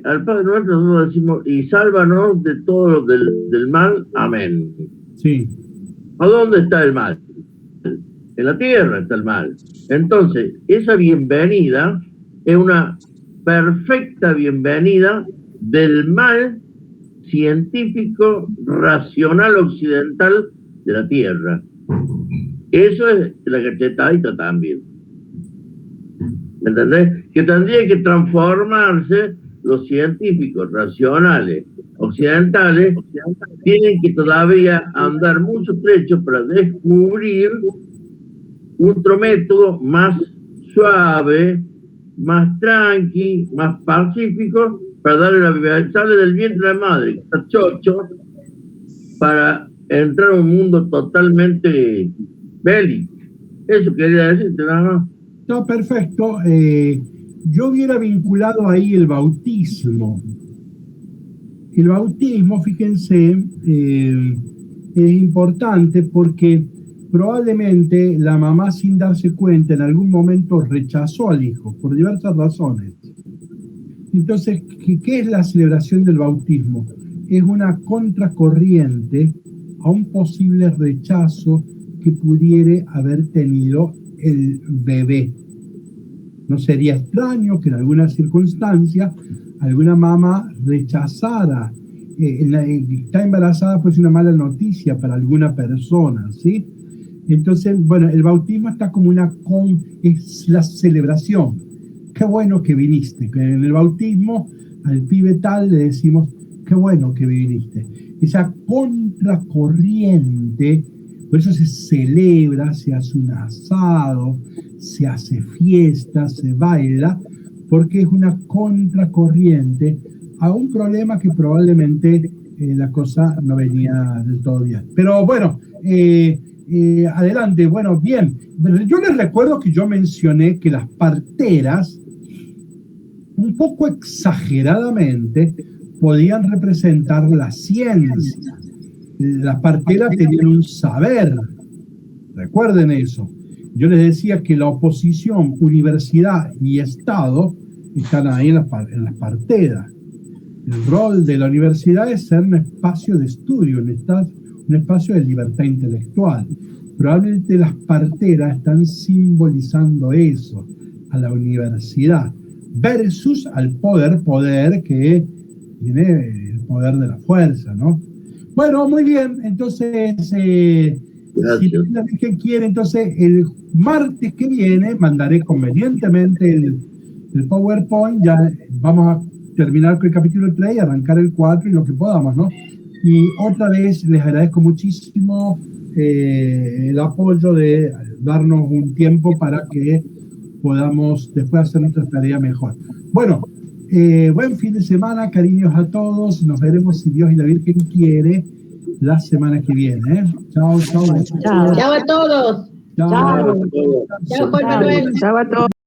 Speaker 9: al Padre Nuestro nosotros decimos, y sálvanos de todo lo del mal, amén.
Speaker 1: Sí.
Speaker 9: ¿A dónde está el mal? En la tierra está el mal. Entonces, esa bienvenida es una perfecta bienvenida del mal científico, racional, occidental de la tierra. Eso es la cachetadita también. ¿Entendés? Que tendría que transformarse los científicos racionales occidentales, tienen que todavía andar mucho trecho para descubrir otro método más suave, más tranqui, más pacífico para darle la vida, sale del vientre de la madre, que está chocho, para entrar a un mundo totalmente bélico. Eso quería decirte, nada más.
Speaker 1: No, perfecto. Yo hubiera vinculado ahí el bautismo. El bautismo, fíjense, es importante porque probablemente la mamá, sin darse cuenta, en algún momento rechazó al hijo por diversas razones. Entonces, ¿qué es la celebración del bautismo? Es una contracorriente a un posible rechazo que pudiera haber tenido el bebé. No sería extraño que en alguna circunstancia alguna mamá rechazara, está embarazada, pues una mala noticia para alguna persona, ¿sí? Entonces, bueno, el bautismo está como es la celebración. Qué bueno que viniste. En el bautismo al pibe tal le decimos, qué bueno que viniste. Esa contracorriente, por eso se celebra, se hace un asado, se hace fiesta, se baila, porque es una contracorriente a un problema que probablemente la cosa no venía del todo bien. Pero bueno, adelante, bueno, bien. Yo les recuerdo que yo mencioné que las parteras, un poco exageradamente, podían representar la ciencia. Las parteras tenían un saber. Recuerden eso. Yo les decía que la oposición, universidad y Estado, están ahí en las parteras. El rol de la universidad es ser un espacio de estudio, un espacio de libertad intelectual. Probablemente las parteras están simbolizando eso, a la universidad, versus al poder que tiene el poder de la fuerza, ¿no? Bueno, muy bien, entonces, si la Virgen quiere, entonces el martes que viene mandaré convenientemente el PowerPoint, ya vamos a terminar con el capítulo 3 y arrancar el 4 y lo que podamos, ¿no? Y otra vez les agradezco muchísimo el apoyo de darnos un tiempo para que podamos después hacer nuestra tarea mejor. Bueno, buen fin de semana, cariños a todos, nos veremos si Dios y la Virgen quiere la semana que viene. Chao, chao.
Speaker 14: Chao a todos.
Speaker 1: Chao.
Speaker 14: Chao, Juan Manuel.
Speaker 12: Chao a todos.